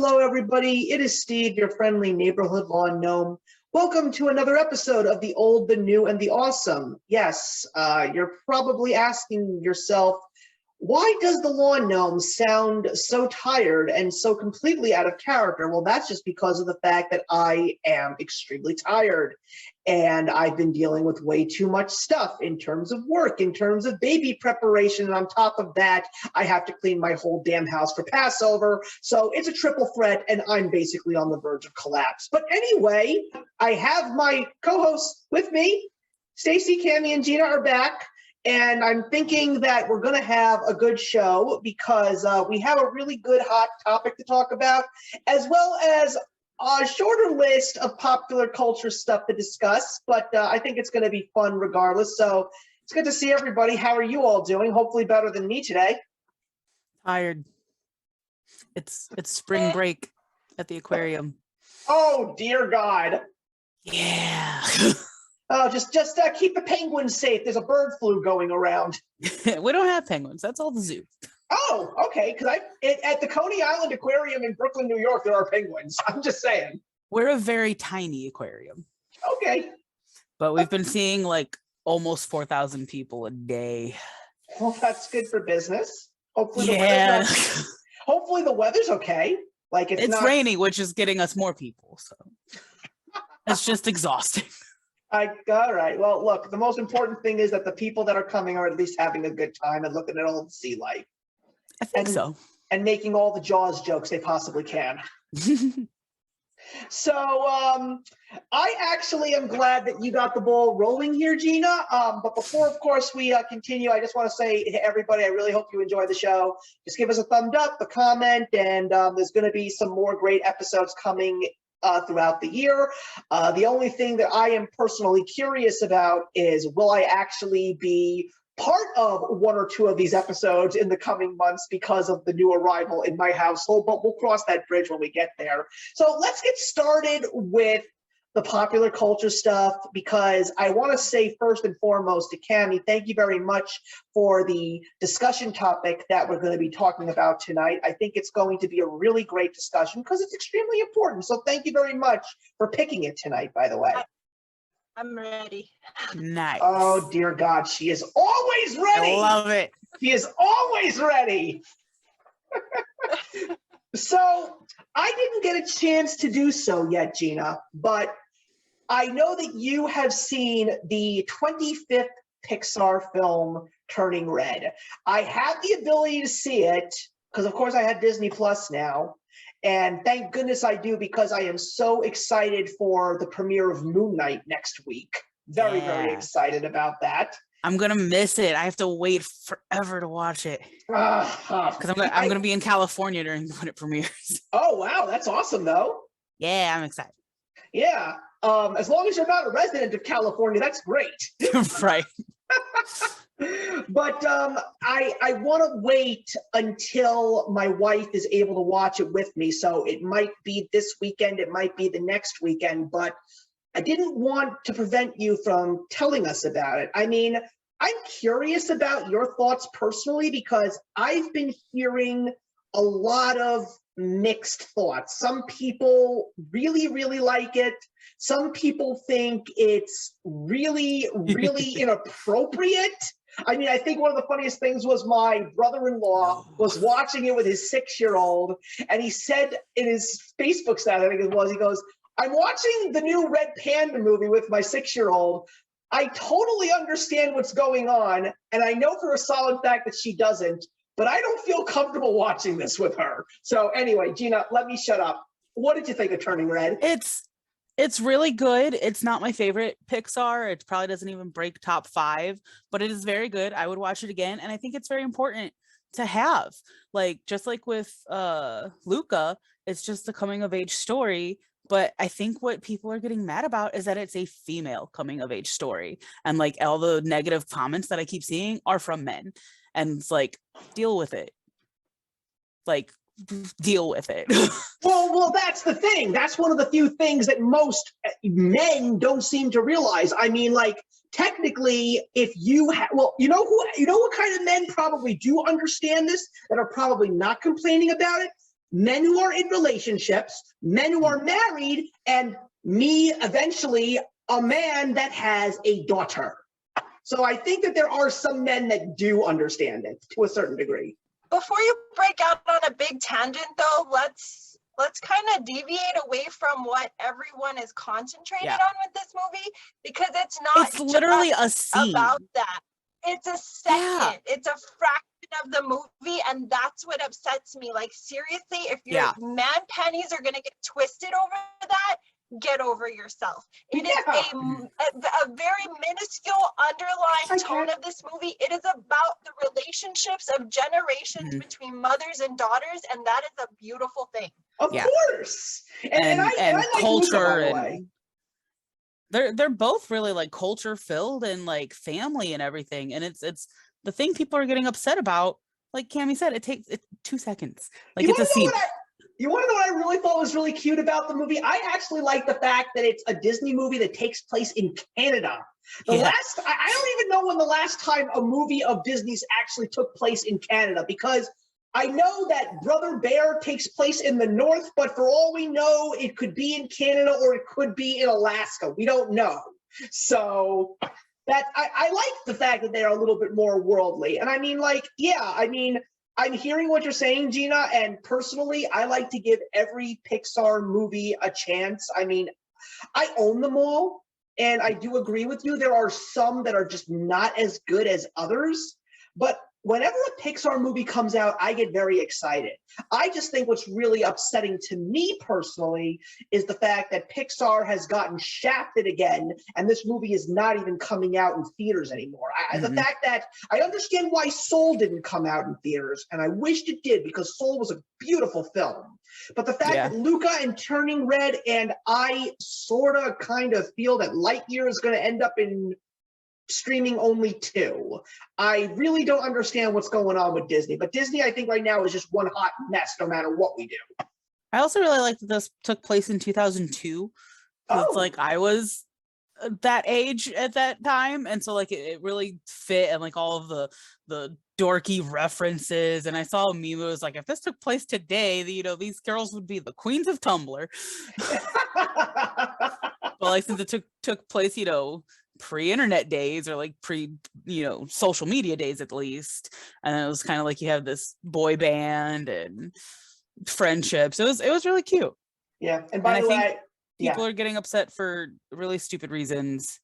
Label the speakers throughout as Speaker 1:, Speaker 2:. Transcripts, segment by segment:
Speaker 1: Hello, everybody. It is Steve, your friendly neighborhood lawn gnome. Welcome to another episode of The Old, the New, and the Awesome. Yes, you're probably asking yourself, why does the lawn gnome sound so tired and so completely out of character? Well, that's just because of the fact that I am extremely tired. And I've been dealing with way too much stuff in terms of work, in terms of baby preparation. And on top of that, I have to clean my whole damn house for Passover. So it's a triple threat, and I'm basically on the verge of collapse. But anyway, I have my co-hosts with me. Stacy, Cammie, and Gina are back. And I'm thinking that we're going to have a good show because we have a really good hot topic to talk about, as well as a shorter list of popular culture stuff to discuss. But I think it's going to be fun regardless. So it's good to see everybody. How are you all doing? Hopefully better than me today.
Speaker 2: Tired. It's spring break at the aquarium.
Speaker 1: Oh, dear God.
Speaker 2: Yeah.
Speaker 1: Oh, just keep the penguins safe. There's a bird flu going around.
Speaker 2: We don't have penguins. That's all the zoo.
Speaker 1: Oh, okay. Because at the Coney Island Aquarium in Brooklyn, New York, there are penguins. I'm just saying.
Speaker 2: We're a very tiny aquarium.
Speaker 1: Okay.
Speaker 2: But we've been seeing like almost 4,000 people a day.
Speaker 1: Well, that's good for business. Hopefully, hopefully the weather's okay. Like it's not
Speaker 2: rainy, which is getting us more people. So it's just exhausting.
Speaker 1: All right. Well, look, the most important thing is that the people that are coming are at least having a good time and looking at all the sea life.
Speaker 2: I think so.
Speaker 1: And making all the Jaws jokes they possibly can. So I actually am glad that you got the ball rolling here, Gina. But before, of course, we continue, I just want to say to everybody, I really hope you enjoy the show. Just give us a thumbs up, a comment, and there's going to be some more great episodes coming throughout the year. The only thing that I am personally curious about is, will I actually be part of one or two of these episodes in the coming months because of the new arrival in my household, but we'll cross that bridge when we get there. So let's get started with the popular culture stuff, because I want to say first and foremost to Cammie, thank you very much for the discussion topic that we're going to be talking about tonight. I think it's going to be a really great discussion because it's extremely important. So thank you very much for picking it tonight, by the way.
Speaker 3: I'm ready.
Speaker 2: Nice.
Speaker 1: Oh, dear God, she is always ready.
Speaker 2: I love it.
Speaker 1: She is always ready. So I didn't get a chance to do so yet, Gina, but I know that you have seen the 25th Pixar film, Turning Red. I have the ability to see it because, of course, I have Disney Plus now. And thank goodness I do, because I am so excited for the premiere of Moon Knight next week. Very excited about that.
Speaker 2: I'm going to miss it. I have to wait forever to watch it. Because I'm going to be in California when it premieres.
Speaker 1: Oh, wow. That's awesome, though.
Speaker 2: Yeah, I'm excited.
Speaker 1: Yeah. As long as you're not a resident of California, that's great.
Speaker 2: Right.
Speaker 1: But I want to wait until my wife is able to watch it with me. So it might be this weekend, it might be the next weekend, but I didn't want to prevent you from telling us about it. I mean, I'm curious about your thoughts personally, because I've been hearing a lot of mixed thoughts. Some people really, really like it. Some people think it's really, really inappropriate. I mean, I think one of the funniest things was my brother-in-law was watching it with his 6-year-old, and he said in his Facebook status, I think it was, he goes, "I'm watching the new Red Panda movie with my 6-year-old. I totally understand what's going on, and I know for a solid fact that she doesn't, but I don't feel comfortable watching this with her." So anyway, Gina, let me shut up. What did you think of Turning Red?
Speaker 2: It's really good. It's not my favorite Pixar. It probably doesn't even break top 5, but it is very good. I would watch it again, and I think it's very important to have. Like, just like with Luca, it's just a coming of age story. But I think what people are getting mad about is that it's a female coming of age story. And like all the negative comments that I keep seeing are from men. And it's like, deal with it. Like, deal with it.
Speaker 1: Well, that's the thing. That's one of the few things that most men don't seem to realize. I mean, like, technically, if you you know what kind of men probably do understand this, that are probably not complaining about it? men who are in relationships, men who are married, and me, eventually, a man that has a daughter. So I think that there are some men that do understand it to a certain degree.
Speaker 3: Before you break out on a big tangent, though, let's kind of deviate away from what everyone is concentrated on with this movie, because it's not
Speaker 2: It's literally a
Speaker 3: just
Speaker 2: scene.
Speaker 3: about that. It's a second. It's a fraction of the movie, and that's what upsets me. Like, seriously, if your man panties are gonna get twisted over that, get over yourself. It is a very minuscule underlying tone of this movie. It is about the relationships of generations between mothers and daughters, and that is a beautiful thing.
Speaker 1: Of course. And I like
Speaker 2: culture
Speaker 1: Luca, by the way.
Speaker 2: They're both really like culture filled and like family and everything. And it's the thing people are getting upset about. Like Cammie said, it takes 2 seconds. Like, it's a scene.
Speaker 1: You want to know what I really thought was really cute about the movie? I actually like the fact that it's a Disney movie that takes place in Canada. I don't even know when the last time a movie of Disney's actually took place in Canada, because I know that Brother Bear takes place in the north, but for all we know, it could be in Canada or it could be in Alaska. We don't know. So that I like the fact that they're a little bit more worldly. And I mean, like, I'm hearing what you're saying, Gina, and personally, I like to give every Pixar movie a chance. I mean, I own them all, and I do agree with you. There are some that are just not as good as others, but whenever a Pixar movie comes out, I get very excited. I just think what's really upsetting to me personally is the fact that Pixar has gotten shafted again, and this movie is not even coming out in theaters anymore. The fact that I understand why Soul didn't come out in theaters, and I wished it did, because Soul was a beautiful film. But the fact that Luca and Turning Red, and I sort of kind of feel that Lightyear is going to end up in streaming only 2. I really don't understand what's going on with Disney, but Disney, I think right now is just one hot mess no matter what we do.
Speaker 2: I also really like that this took place in 2002. It's like I was that age at that time, and so like it really fit, and like all of the dorky references. And I saw a meme, it was like, if this took place today, these girls would be the queens of Tumblr. Well, like, since it took place, pre-internet days, or like social media days at least, and it was kind of like you have this boy band and friendships. It was really cute.
Speaker 1: And by the way,
Speaker 2: people are getting upset for really stupid reasons,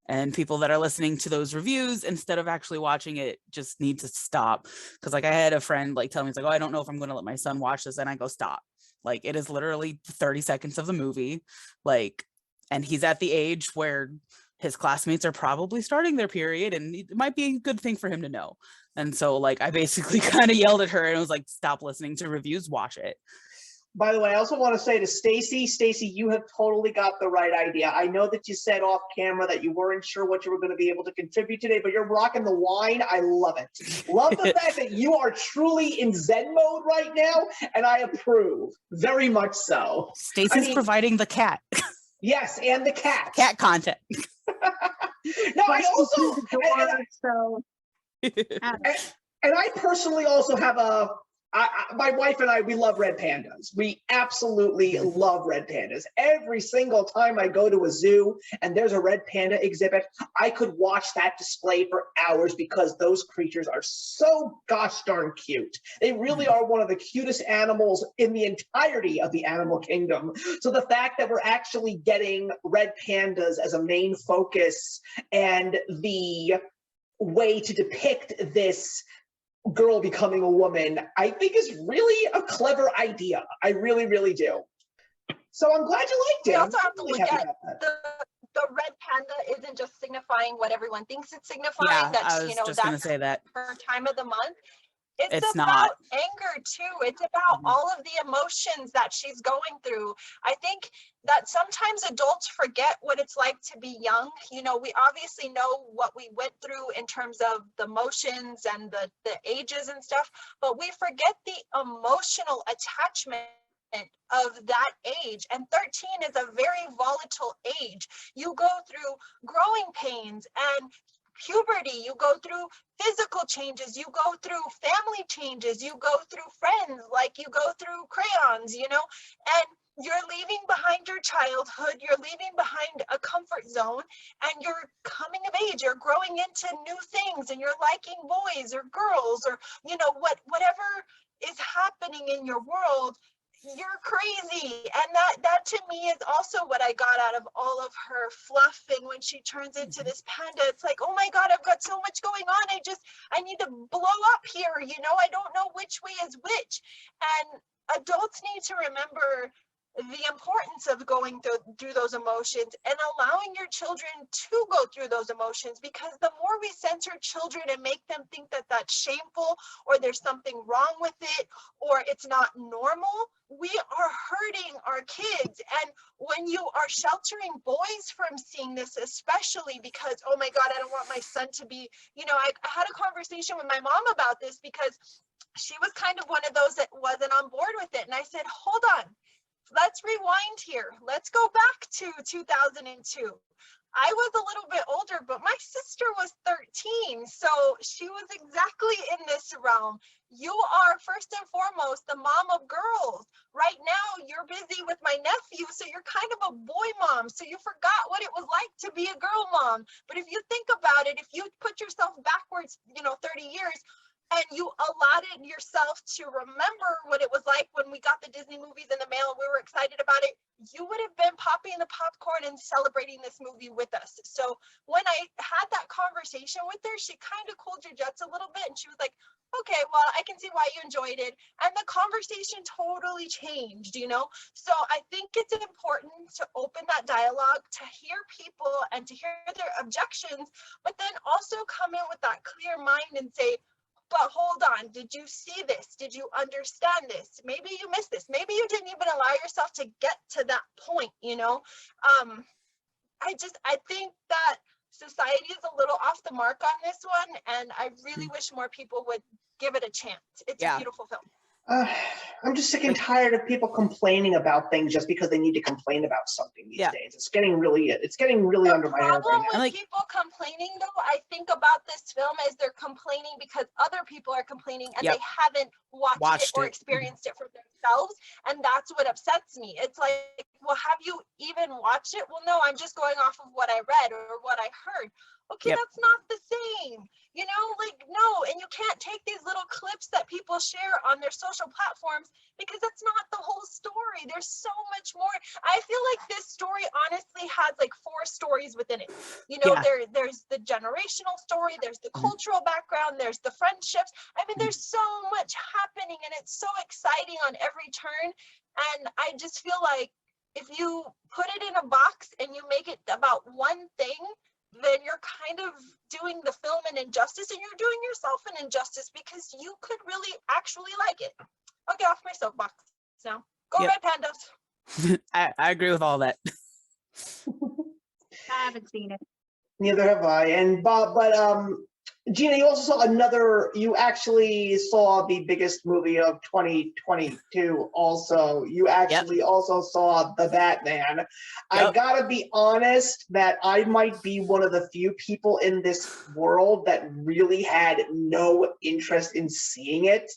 Speaker 2: and people that are listening to those reviews instead of actually watching it just need to stop. Because like I had a friend like tell me, it's like, oh, I don't know if I'm going to let my son watch this, and I go, stop. Like, it is literally 30 seconds of the movie, like, and he's at the age where his classmates are probably starting their period, and it might be a good thing for him to know. And so like I basically kind of yelled at her and was like, stop listening to reviews, watch it.
Speaker 1: By the way, I also want to say to Stacy, you have totally got the right idea. I know that you said off camera that you weren't sure what you were going to be able to contribute today, but you're rocking the wine. I love it. Love the fact that you are truly in Zen mode right now, and I approve. Very much so.
Speaker 2: Stacy's providing the cat.
Speaker 1: Yes, and the cat.
Speaker 2: Cat content.
Speaker 1: No, I also... And I personally also have my wife and I, we love red pandas. We absolutely love red pandas. Every single time I go to a zoo and there's a red panda exhibit, I could watch that display for hours, because those creatures are so gosh darn cute. They really are one of the cutest animals in the entirety of the animal kingdom. So the fact that we're actually getting red pandas as a main focus, and the way to depict this girl becoming a woman, I think is really a clever idea. I really, really do. So I'm glad you liked it.
Speaker 3: We also have to look at the red panda isn't just signifying what everyone thinks it's signifying.
Speaker 2: Yeah,
Speaker 3: that's,
Speaker 2: I was just going to say that.
Speaker 3: Her time of the month. It's about
Speaker 2: not
Speaker 3: anger too. It's about all of the emotions that she's going through. I think that sometimes adults forget what it's like to be young. We obviously know what we went through in terms of the emotions and the ages and stuff, but we forget the emotional attachment of that age. And 13 is a very volatile age. You go through growing pains and puberty, you go through physical changes, you go through family changes, you go through friends, like you go through crayons, you know, and you're leaving behind your childhood, you're leaving behind a comfort zone, and you're coming of age, you're growing into new things, and you're liking boys or girls, or, you know, whatever is happening in your world. You're crazy. And that to me is also what I got out of all of her fluffing when she turns into this panda. It's like, oh my God, I've got so much going on. I need to blow up here. You know, I don't know which way is which. And adults need to remember the importance of going through those emotions and allowing your children to go through those emotions, because the more we censor children and make them think that that's shameful, or there's something wrong with it, or it's not normal, we are hurting our kids. And when you are sheltering boys from seeing this, especially because, oh my God, I don't want my son to be, you know, I had a conversation with my mom about this, because she was kind of one of those that wasn't on board with it. And I said, hold on. Let's rewind here. Let's go back to 2002. I was a little bit older, but my sister was 13. So she was exactly in this realm. You are first and foremost the mom of girls. Right now, you're busy with my nephew. So you're kind of a boy mom. So you forgot what it was like to be a girl mom. But if you think about it, if you put yourself backwards, you know, 30 years, and you allotted yourself to remember what it was like when we got the Disney movies in the mail and we were excited about it, you would have been popping the popcorn and celebrating this movie with us. So when I had that conversation with her, she kind of cooled your jets a little bit, and she was like, okay, well, I can see why you enjoyed it. And the conversation totally changed, you know? So I think it's important to open that dialogue, to hear people and to hear their objections, but then also come in with that clear mind and say, but hold on, did you see this? Did you understand this? Maybe you missed this. Maybe you didn't even allow yourself to get to that point, you know? I think that society is a little off the mark on this one, and I really wish more people would give it a chance. It's a beautiful film.
Speaker 1: I'm just sick and tired of people complaining about things just because they need to complain about something these days. It's getting really under my hair right now.
Speaker 3: The problem with people complaining, though, I think about this film is they're complaining because other people are complaining and they haven't watched it or experienced it for themselves, and that's what upsets me. It's like, well, have you even watched it? Well, no, I'm just going off of what I read or what I heard. Okay, that's not the same, you know, like, no. And you can't take these little clips that people share on their social platforms, because that's not the whole story. There's so much more. I feel like this story honestly has like 4 stories within it. You know, there's the generational story, there's the cultural background, there's the friendships. I mean, there's so much happening, and it's so exciting on every turn. And I just feel like if you put it in a box and you make it about one thing, then you're kind of doing the film an injustice, and you're doing yourself an injustice, because you could really actually like it. I'll get off my soapbox now. Go Red Pandas.
Speaker 2: I agree with all that.
Speaker 4: I haven't seen it.
Speaker 1: Neither have I. And Bob, but Gina, you actually saw the biggest movie of 2022 also. You actually also saw The Batman. I gotta be honest that I might be one of the few people in this world that really had no interest in seeing it,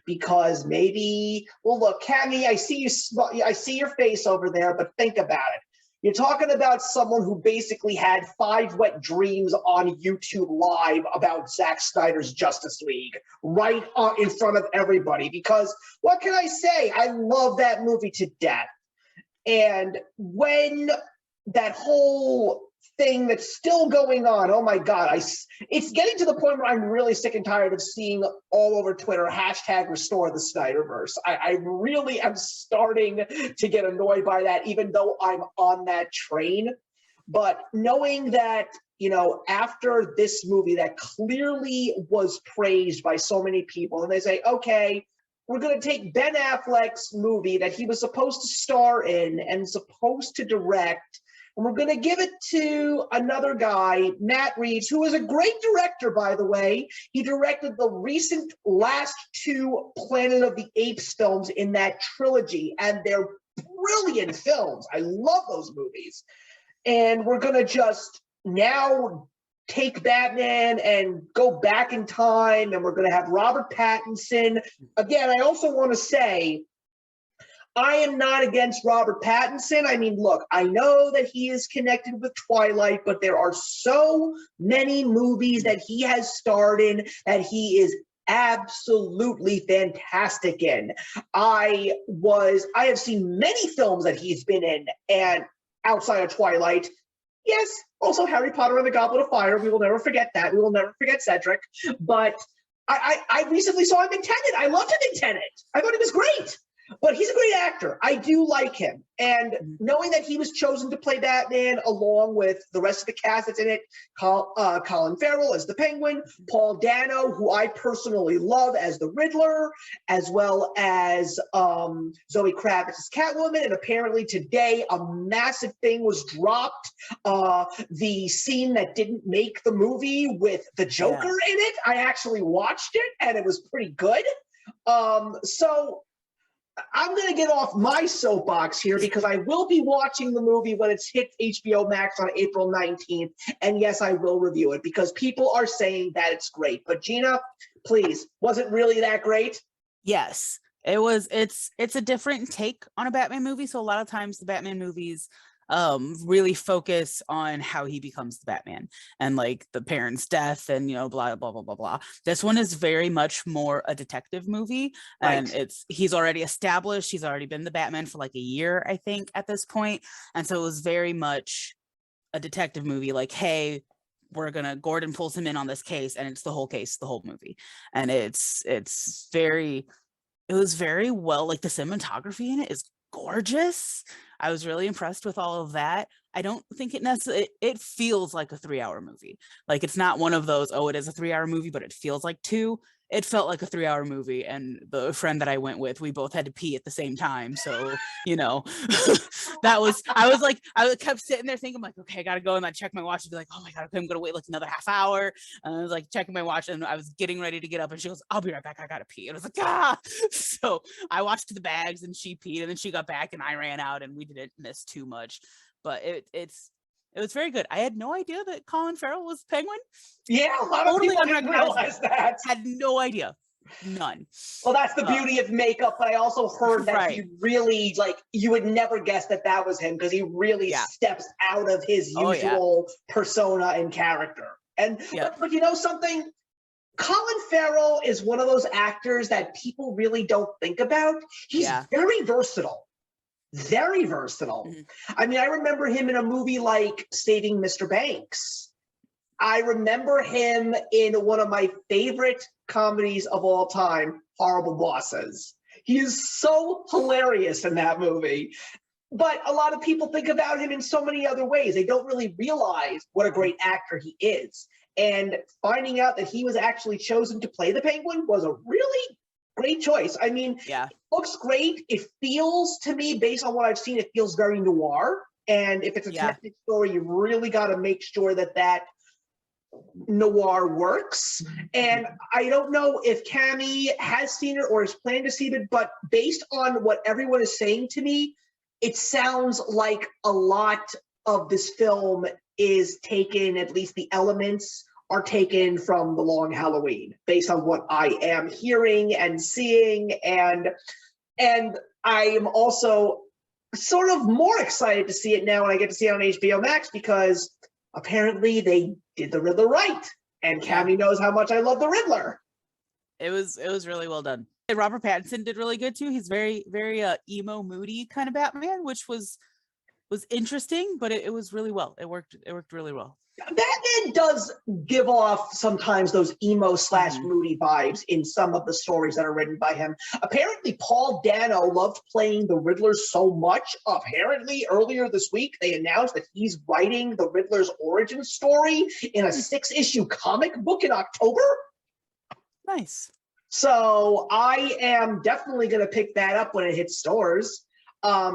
Speaker 1: because maybe, well, look, Cammie, I see your face over there, but think about it. You're talking about someone who basically had 5 wet dreams on YouTube Live about Zack Snyder's Justice League right in front of everybody. Because what can I say? I love that movie to death. And when that whole thing that's still going on, oh my God, it's getting to the point where I'm really sick and tired of seeing all over Twitter #restore the Snyderverse. I really am starting to get annoyed by that, even though I'm on that train. But knowing that, you know, after this movie that clearly was praised by so many people, and they say, okay, we're going to take Ben Affleck's movie that he was supposed to star in and supposed to direct, and we're going to give it to another guy, Matt Reeves, who is a great director, by the way. He directed the recent last 2 Planet of the Apes films in that trilogy, and they're brilliant films. I love those movies. And we're going to just now take Batman and go back in time, and we're going to have Robert Pattinson. Again, I also want to say, I am not against Robert Pattinson. I mean, look, I know that he is connected with Twilight, but there are so many movies that he has starred in that he is absolutely fantastic in. I have seen many films that he's been in, and outside of Twilight, yes, also Harry Potter and the Goblet of Fire. We will never forget that. We will never forget Cedric. But I recently saw him in Tenet. I loved him in Tenet. I thought he was great. But he's a great actor. I do like him. And knowing that he was chosen to play Batman along with the rest of the cast that's in it, Colin Farrell as the Penguin, Paul Dano, who I personally love as the Riddler, as well as Zoe Kravitz as Catwoman. And apparently today a massive thing was dropped. The scene that didn't make the movie with the Joker in it. I actually watched it and it was pretty good. So I'm going to get off my soapbox here because I will be watching the movie when it's hit HBO Max on April 19th. And yes, I will review it because people are saying that it's great. But Gina, please, was it really that great?
Speaker 2: Yes, it was. It's a different take on a Batman movie. So a lot of times the Batman movies really focus on how he becomes the Batman and like the parents' death and, you know, blah, blah, blah, blah, blah. This one is very much more a detective movie. And he's already established. He's already been the Batman for like a year, I think, at this point. And so it was very much a detective movie. Like, hey, Gordon pulls him in on this case, and it's the whole case, the whole movie. And it was very well, like the cinematography in it is gorgeous. I was really impressed with all of that. I don't think it feels like a 3-hour movie. Like, it's not one of those, oh, it is a 3-hour movie, but it feels like 2. It felt like a 3-hour movie. And the friend that I went with, we both had to pee at the same time. So, you know, I kept sitting there thinking, like, okay, I got to go. And I check my watch and be like, oh my God, okay, I'm going to wait like another half hour. And I was like checking my watch and I was getting ready to get up and she goes, I'll be right back. I got to pee. And I was like, ah. So I watched the bags and she peed and then she got back and I ran out and we didn't miss too much. But it was very good. I had no idea that Colin Farrell was Penguin.
Speaker 1: Yeah, a lot of people didn't realize that.
Speaker 2: Had no idea. None.
Speaker 1: Well, that's the beauty of makeup, but I also heard that he really, like, you would never guess that was him because he really steps out of his usual persona and character. And but you know something? Colin Farrell is one of those actors that people really don't think about. He's very versatile. Very versatile. I mean, I remember him in a movie like Saving Mr. Banks. I remember him in one of my favorite comedies of all time, Horrible Bosses. He is so hilarious in that movie. But a lot of people think about him in so many other ways. They don't really realize what a great actor he is. And finding out that he was actually chosen to play the Penguin was a really great choice. I mean, it looks great. It feels, to me, based on what I've seen, it feels very noir. And if it's a detective story, you really got to make sure that noir works. And I don't know if Cammie has seen it or is planning to see it, but based on what everyone is saying to me, it sounds like a lot of this film is taken, at least the elements are taken from The Long Halloween, based on what I am hearing and seeing. And I am also sort of more excited to see it now when I get to see it on HBO Max, because apparently they did the Riddler right. And Cammie knows how much I love the Riddler.
Speaker 2: It was really well done. And Robert Pattinson did really good too. He's very, very emo, moody kind of Batman, which was interesting, but it was really well. It worked really well.
Speaker 1: Batman does give off sometimes those emo / moody vibes in some of the stories that are written by him. Apparently, Paul Dano loved playing the Riddler so much. Apparently, earlier this week, they announced that he's writing the Riddler's origin story in a 6-issue comic book in October.
Speaker 2: Nice.
Speaker 1: So I am definitely going to pick that up when it hits stores.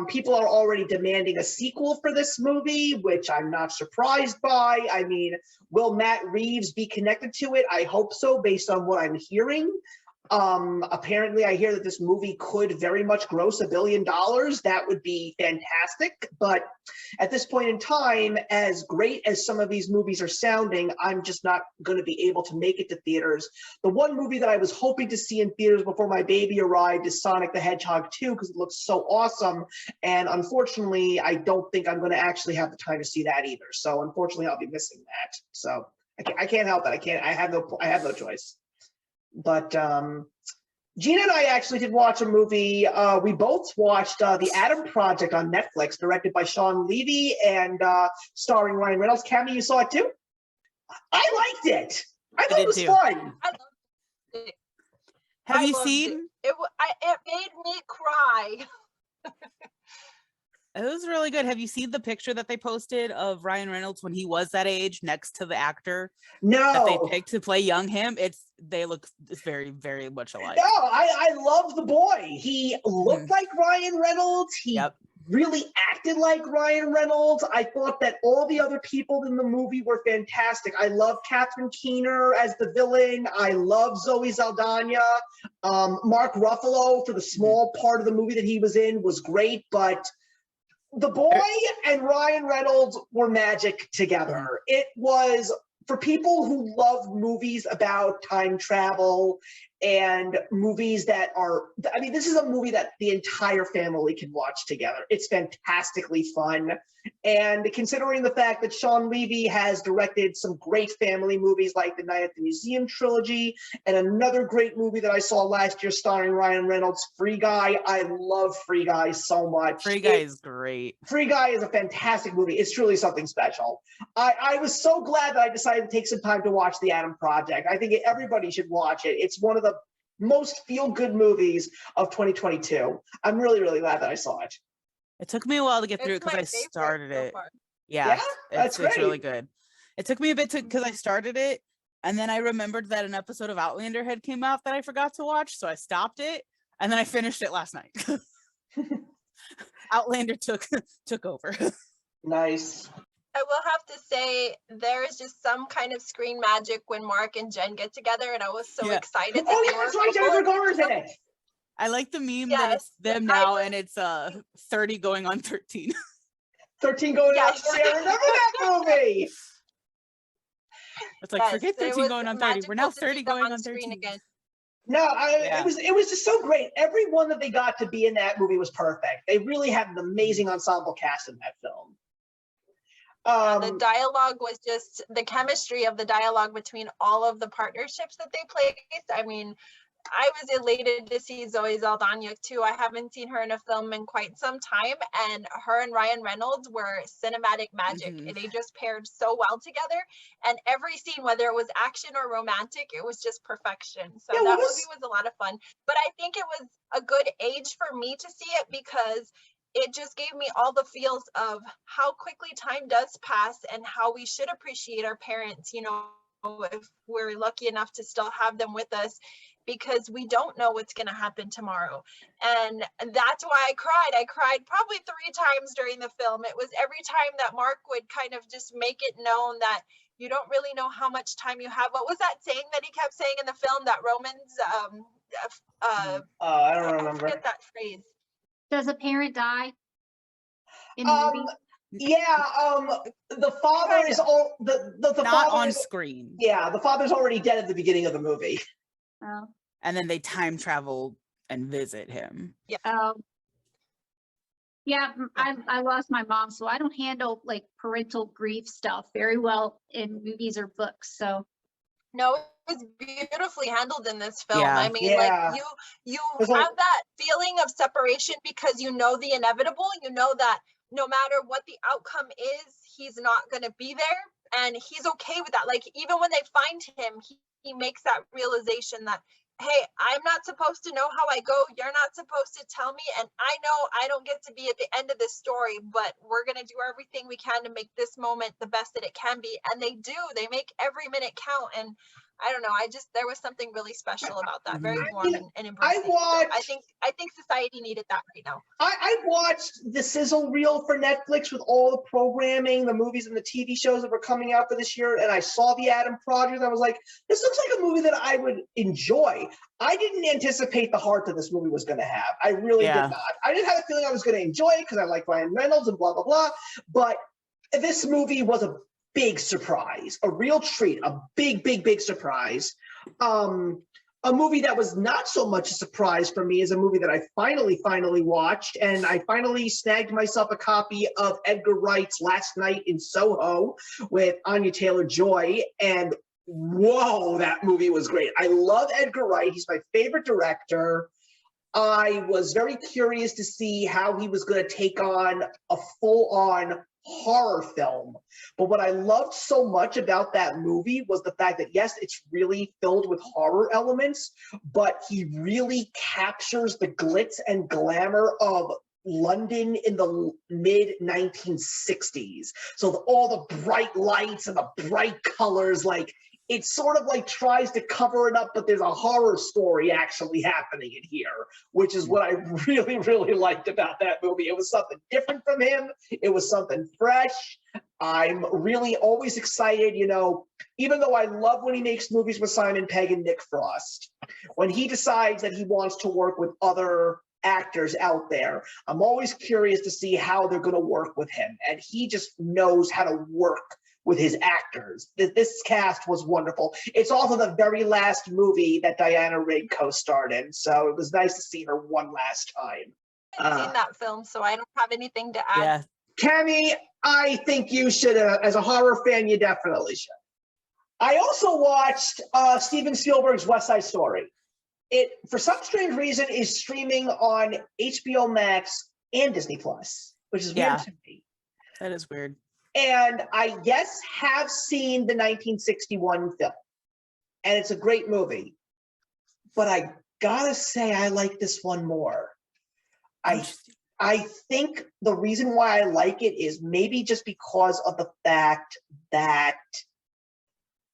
Speaker 1: People are already demanding a sequel for this movie, which I'm not surprised by. I mean, will Matt Reeves be connected to it? I hope so, based on what I'm hearing. Apparently, I hear that this movie could very much gross $1 billion. That would be fantastic. But at this point in time, as great as some of these movies are sounding, I'm just not going to be able to make it to theaters. The one movie that I was hoping to see in theaters before my baby arrived is Sonic the Hedgehog 2 because it looks so awesome. And unfortunately, I don't think I'm going to actually have the time to see that either. So unfortunately, I'll be missing that. So I can't help it. I have no choice. But Gina and I actually did watch a movie. We both watched The Adam Project on Netflix, directed by Sean Levy and starring Ryan Reynolds. Cammie, you saw it too? I liked it. I thought it was fun.
Speaker 3: I loved it.
Speaker 2: Have you seen?
Speaker 3: It made me cry.
Speaker 2: It was really good. Have you seen the picture that they posted of Ryan Reynolds when he was that age next to the actor that they picked to play young him? They look very, very much alike.
Speaker 1: No, I love the boy. He looked like Ryan Reynolds. He really acted like Ryan Reynolds. I thought that all the other people in the movie were fantastic. I love Catherine Keener as the villain. I love Zoe Saldana. Mark Ruffalo, for the small part of the movie that he was in, was great, but the boy and Ryan Reynolds were magic together. It was, for people who love movies about time travel and movies that are, I mean, this is a movie that the entire family can watch together. It's fantastically fun. And considering the fact that Sean Levy has directed some great family movies like the Night at the Museum trilogy and another great movie that I saw last year starring Ryan Reynolds, Free Guy. I love Free Guy so much.
Speaker 2: Free Guy is great.
Speaker 1: Free Guy is a fantastic movie. It's truly something special. I was so glad that I decided to take some time to watch The Adam Project. I think everybody should watch it. It's one of the most feel-good movies of 2022. I'm really, really glad that I saw it.
Speaker 2: It took me a while to get through it because I started it. Yeah, it's really good. It took me a bit because I started it, and then I remembered that an episode of Outlander had came out that I forgot to watch, so I stopped it, and then I finished it last night. Outlander took over.
Speaker 1: Nice.
Speaker 3: I will have to say there is just some kind of screen magic when Mark and Jen get together, and I was so excited.
Speaker 1: Oh yeah, that's right, Jennifer Garner's in it.
Speaker 2: I like the meme that it's them now and it's 30 going on 13.
Speaker 1: 13 going on 30. I remember that movie.
Speaker 2: It's like, forget 13 going on 30. We're now 30 going on 13
Speaker 3: again.
Speaker 1: No, it was just so great. Everyone that they got to be in that movie was perfect. They really had an amazing ensemble cast in that film.
Speaker 3: The dialogue was just the chemistry of the dialogue between all of the partnerships that they placed. I mean, I was elated to see Zoe Saldana too. I haven't seen her in a film in quite some time, and her and Ryan Reynolds were cinematic magic. They just paired so well together, and every scene, whether it was action or romantic, it was just perfection. So that movie was a lot of fun, but I think it was a good age for me to see it because it just gave me all the feels of how quickly time does pass and how we should appreciate our parents, you know, if we're lucky enough to still have them with us, because we don't know what's going to happen tomorrow. And that's why I cried. I cried probably 3 times during the film. It was every time that Mark would kind of just make it known that you don't really know how much time you have. What was that saying that he kept saying in the film that Romans,
Speaker 1: I don't remember.
Speaker 3: I forget that phrase.
Speaker 4: Does a parent die in the movie?
Speaker 1: Yeah, the father is all the
Speaker 2: not on screen.
Speaker 1: Yeah, the father's already dead at the beginning of the movie.
Speaker 4: Oh.
Speaker 2: And then they time travel and visit him.
Speaker 3: Yeah.
Speaker 4: Yeah, I lost my mom, so I don't handle like parental grief stuff very well in movies or books. So
Speaker 3: no, it was beautifully handled in this film.
Speaker 2: Yeah.
Speaker 3: I mean, like you have that feeling of separation because you know the inevitable. You know that no matter what the outcome is, he's not going to be there, and he's okay with that. Like even when they find him, he makes that realization that, hey, I'm not supposed to know how I go. You're not supposed to tell me. And I know I don't get to be at the end of this story, but we're going to do everything we can to make this moment the best that it can be. And they do. They make every minute count. And I don't know. There was something really special about that. Very warm
Speaker 1: You know,
Speaker 3: and embracing. So
Speaker 1: watched.
Speaker 3: I think society needed that right now.
Speaker 1: I watched the sizzle reel for Netflix with all the programming, the movies and the TV shows that were coming out for this year, and I saw the Adam Project. And I was like, this looks like a movie that I would enjoy. I didn't anticipate the heart that this movie was going to have. I really did not. I didn't have a feeling I was going to enjoy it because I like Ryan Reynolds and blah blah blah. But this movie was a big surprise, a real treat, a big surprise. A movie that was not so much a surprise for me is a movie that I finally watched, and I finally snagged myself a copy of Edgar Wright's Last Night in Soho with Anya Taylor-Joy, and whoa, that movie was great. I love Edgar Wright. He's my favorite director. I was very curious to see how he was going to take on a full-on horror film. But what I loved so much about that movie was the fact that, yes, it's really filled with horror elements, but he really captures the glitz and glamour of London in the mid 1960s. So all the bright lights and the bright colors, like, it sort of like tries to cover it up, but there's a horror story actually happening in here, which is what I really liked about that movie. It was something different from him. It was something fresh. I'm really always excited, you know, even though I love when he makes movies with Simon Pegg and Nick Frost, when he decides that he wants to work with other actors out there, I'm always curious to see how they're going to work with him. And he just knows how to work with his actors. This cast was wonderful. It's also the very last movie that Diana Rigg co-starred in, so it was nice to see her one last time.
Speaker 3: I haven't seen that film, so I don't have anything to add.
Speaker 2: Yeah.
Speaker 1: Cammy, I think you should, as a horror fan, you definitely should. I also watched Steven Spielberg's West Side Story. It, for some strange reason, is streaming on HBO Max and Disney Plus, which is weird to me.
Speaker 2: That is weird.
Speaker 1: And I, yes, have seen the 1961 film, and it's a great movie, but I gotta say I like this one more. I think the reason why I like it is maybe just because of the fact that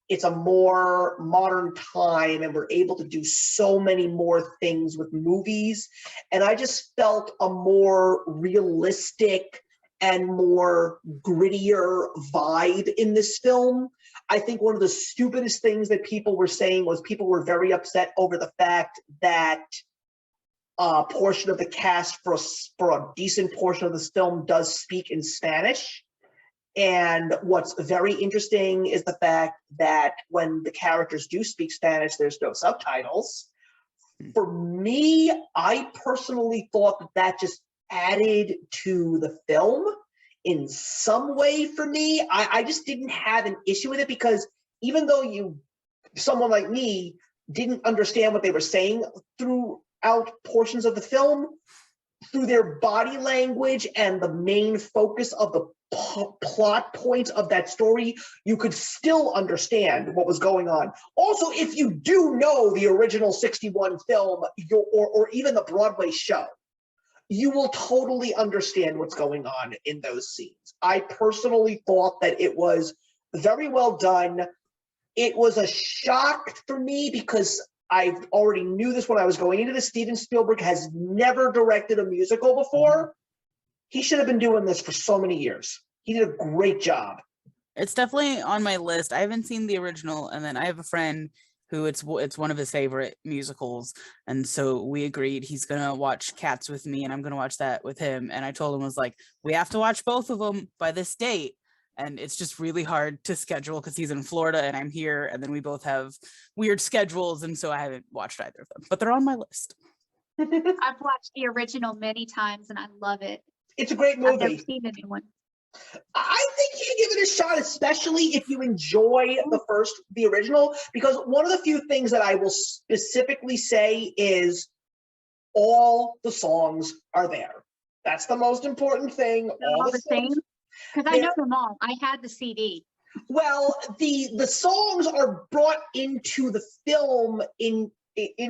Speaker 1: it's a more modern time and we're able to do so many more things with movies, and I just felt a more realistic and more grittier vibe in this film. I think one of the stupidest things that people were saying was people were very upset over the fact that a portion of the cast for a decent portion of this film does speak in Spanish. And what's very interesting is the fact that when the characters do speak Spanish, there's no subtitles. For me, I personally thought that just added to the film in some way for me. I just didn't have an issue with it because even though someone like me didn't understand what they were saying throughout portions of the film, through their body language and the main focus of the plot points of that story, you could still understand what was going on. Also, if you do know the original 61 film or even the Broadway show, you will totally understand what's going on in those scenes. I personally thought that it was very well done. It was a shock for me because I already knew this when I was going into this. Steven Spielberg has never directed a musical before. He should have been doing this for so many years. He did a great job.
Speaker 2: It's definitely on my list. I haven't seen the original, and then I have a friend who it's one of his favorite musicals, and so we agreed he's gonna watch Cats with me and I'm gonna watch that with him. And I told him, I was like, we have to watch both of them by this date, and it's just really hard to schedule because he's in Florida and I'm here, and then we both have weird schedules, and so I haven't watched either of them, but they're on my list.
Speaker 4: I've watched the original many times and I love it.
Speaker 1: It's a great movie.
Speaker 4: I've never seen the new one.
Speaker 1: I think you should give it a shot, especially if you enjoy the original, because one of the few things that I will specifically say is all the songs are there. That's the most important thing.
Speaker 4: All the same? Because I know them all. I had the CD.
Speaker 1: Well, the songs are brought into the film in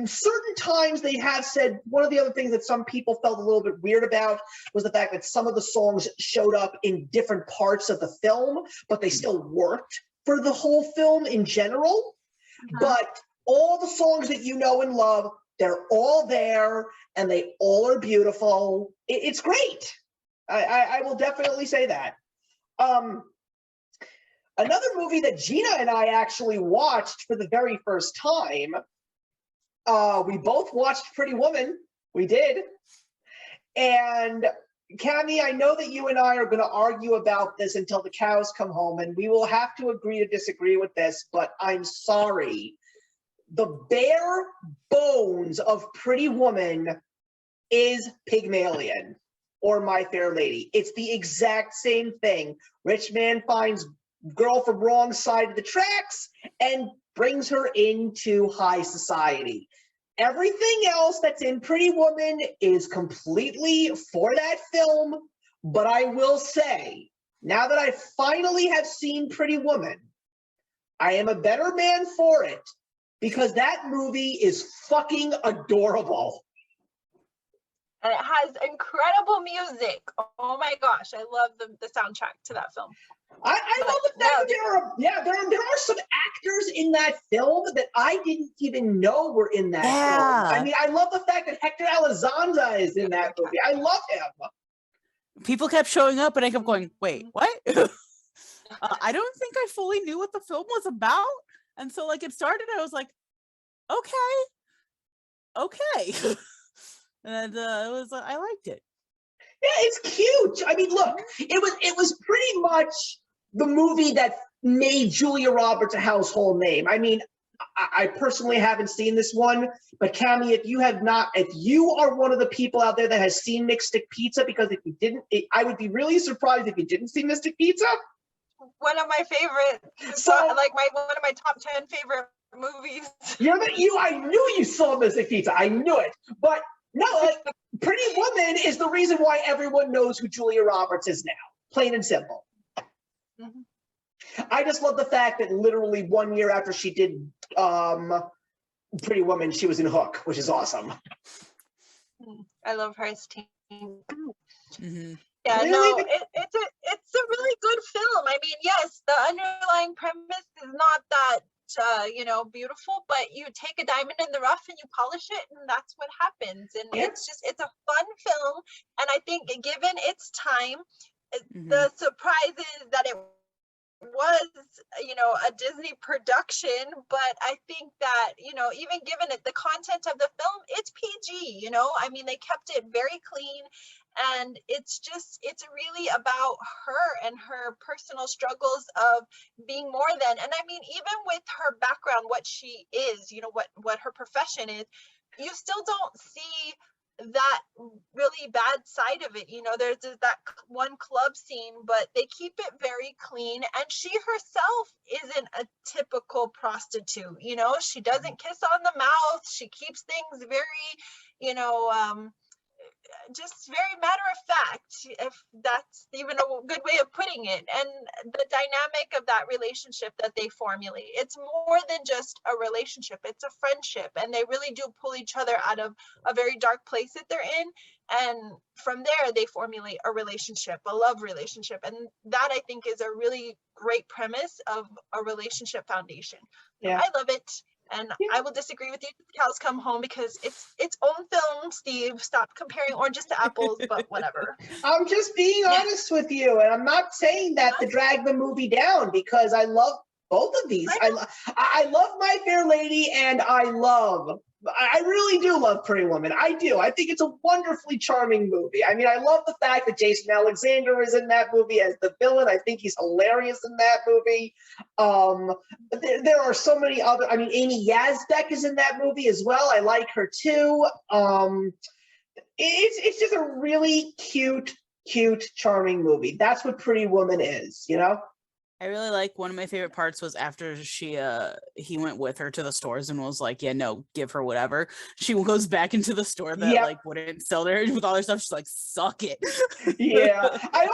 Speaker 1: certain times. They have said one of the other things that some people felt a little bit weird about was the fact that some of the songs showed up in different parts of the film, but they still worked for the whole film in general. but all the songs that you know and love, they're all there, and they all are beautiful. It's great. I will definitely say that. Another movie that Gina and I actually watched for the very first time, we both watched Pretty Woman. We did. And Cami, I know that you and I are going to argue about this until the cows come home, and we will have to agree to disagree with this, but I'm sorry. The bare bones of Pretty Woman is Pygmalion or My Fair Lady. It's the exact same thing. Rich man finds girl from wrong side of the tracks and brings her into high society. Everything else that's in Pretty Woman is completely for that film, but I will say, now that I finally have seen Pretty Woman, I am a better man for it because that movie is fucking adorable.
Speaker 3: And it has incredible music. Oh my gosh, I love the soundtrack to that film.
Speaker 1: I love the fact that there are some actors in that film that I didn't even know were in that film. I mean, I love the fact that Hector Elizondo is in that movie. I love him.
Speaker 2: People kept showing up, and I kept going, "Wait, what?" I don't think I fully knew what the film was about, and so like it started. I was like, "Okay," and it was. I liked it.
Speaker 1: Yeah, it's cute. I mean, look, it was pretty much the movie that made Julia Roberts a household name. I mean, I personally haven't seen this one, but Cami, if you are one of the people out there that has seen Mystic Pizza, because if you didn't, I would be really surprised if you didn't see Mystic Pizza.
Speaker 3: One of my favorite, one of my top 10 favorite movies.
Speaker 1: I knew you saw Mystic Pizza. I knew it, but no, like Pretty Woman is the reason why everyone knows who Julia Roberts is now. Plain and simple. Mm-hmm. I just love the fact that literally 1 year after she did Pretty Woman, she was in Hook, which is awesome.
Speaker 3: I love her as teen.
Speaker 2: Mm-hmm.
Speaker 3: Yeah, no, it's a really good film. I mean, yes, the underlying premise is not that beautiful, but you take a diamond in the rough and you polish it, and that's what happens. And it's a fun film, and I think given its time, the surprises that it was a Disney production, but I think that even given it the content of the film, it's PG. I mean, they kept it very clean, and it's really about her and her personal struggles of being more than. And I mean, even with her background, what she is, what her profession is, you still don't see that really bad side of it. There's that one club scene, but they keep it very clean, and she herself isn't a typical prostitute. She doesn't kiss on the mouth. She keeps things very just very matter of fact, if that's even a good way of putting it. And the dynamic of that relationship that they formulate, it's more than just a relationship, it's a friendship, and they really do pull each other out of a very dark place that they're in, and from there they formulate a relationship, a love relationship. And that, I think, is a really great premise of a relationship foundation. Yeah, I love it. And I will disagree with you till the cows come home, because it's its own film, Steve. Stop comparing oranges to apples, but whatever.
Speaker 1: I'm just being honest with you, and I'm not saying that to drag the movie down, because I love both of these. I love My Fair Lady, and I really do love Pretty Woman. I do. I think it's a wonderfully charming movie. I mean, I love the fact that Jason Alexander is in that movie as the villain. I think he's hilarious in that movie. There are so many other. I mean, Amy Yazbek is in that movie as well. I like her too. It's just a really cute, charming movie. That's what Pretty Woman is.
Speaker 2: I really like, one of my favorite parts was after he went with her to the stores and was like, yeah, no, give her whatever. She goes back into the store that wouldn't sell her with all her stuff. She's like, suck it.
Speaker 1: Yeah. I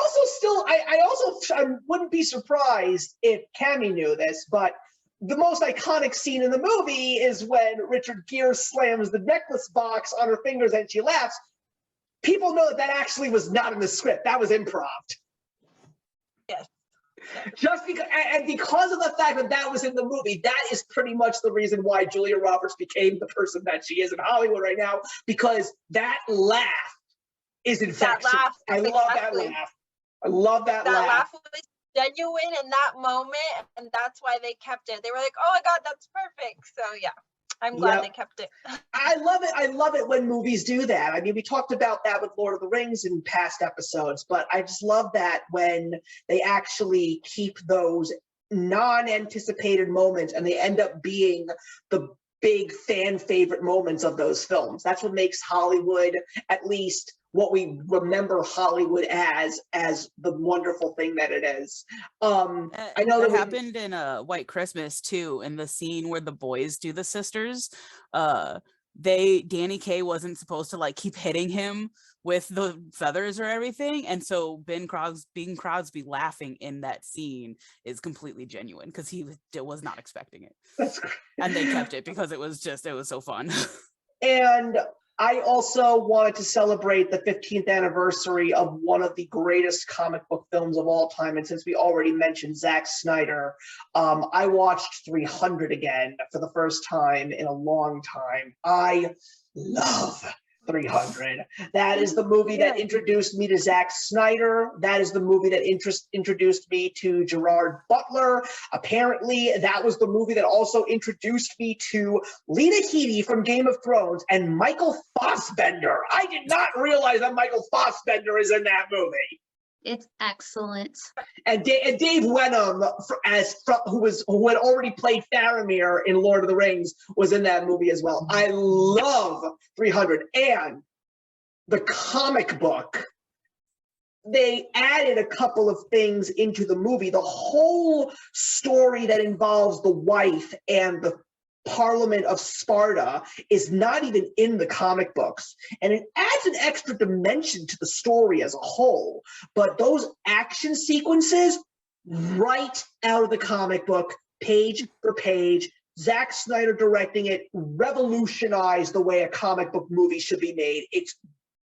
Speaker 1: wouldn't be surprised if Cami knew this, but the most iconic scene in the movie is when Richard Gere slams the necklace box on her fingers and she laughs. People know that actually was not in the script. That was improv.
Speaker 3: Yes.
Speaker 1: Just because, and because of the fact that that was in the movie, that is pretty much the reason why Julia Roberts became the person that she is in Hollywood right now, because that laugh is infectious.
Speaker 3: laugh,
Speaker 1: I love that
Speaker 3: exactly.
Speaker 1: laugh. I love that
Speaker 3: That
Speaker 1: laugh.
Speaker 3: laugh was genuine in that moment, and that's why they kept it. They were like, oh my God, that's perfect. So yeah, I'm glad
Speaker 1: Yep.
Speaker 3: they kept it.
Speaker 1: I love it. I love it when movies do that. I mean, we talked about that with Lord of the Rings in past episodes, but I just love that when they actually keep those non-anticipated moments and they end up being the big fan favorite moments of those films. That's what makes Hollywood, at least what we remember Hollywood as the wonderful thing that it is. I know
Speaker 2: that
Speaker 1: that
Speaker 2: happened in White Christmas too, in the scene where the boys do the sisters. Danny Kaye wasn't supposed to like keep hitting him with the feathers or everything, and so Bing Crosby laughing in that scene is completely genuine because he was not expecting it.
Speaker 1: That's great.
Speaker 2: And they kept it because it was so fun.
Speaker 1: And I also wanted to celebrate the 15th anniversary of one of the greatest comic book films of all time. And since we already mentioned Zack Snyder, I watched 300 again for the first time in a long time. I love 300. That is the movie that introduced me to Zack Snyder. That is the movie that introduced me to Gerard Butler. Apparently, that was the movie that also introduced me to Lena Headey from Game of Thrones and Michael Fassbender. I did not realize that Michael Fassbender is in that movie.
Speaker 4: It's excellent.
Speaker 1: And Dave Wenham, who had already played Faramir in Lord of the Rings, was in that movie as well. I love 300. And the comic book, they added a couple of things into the movie. The whole story that involves the wife and the Parliament of Sparta is not even in the comic books, and it adds an extra dimension to the story as a whole. But those action sequences, right out of the comic book, page for page, Zack Snyder directing it, revolutionized the way a comic book movie should be made. It's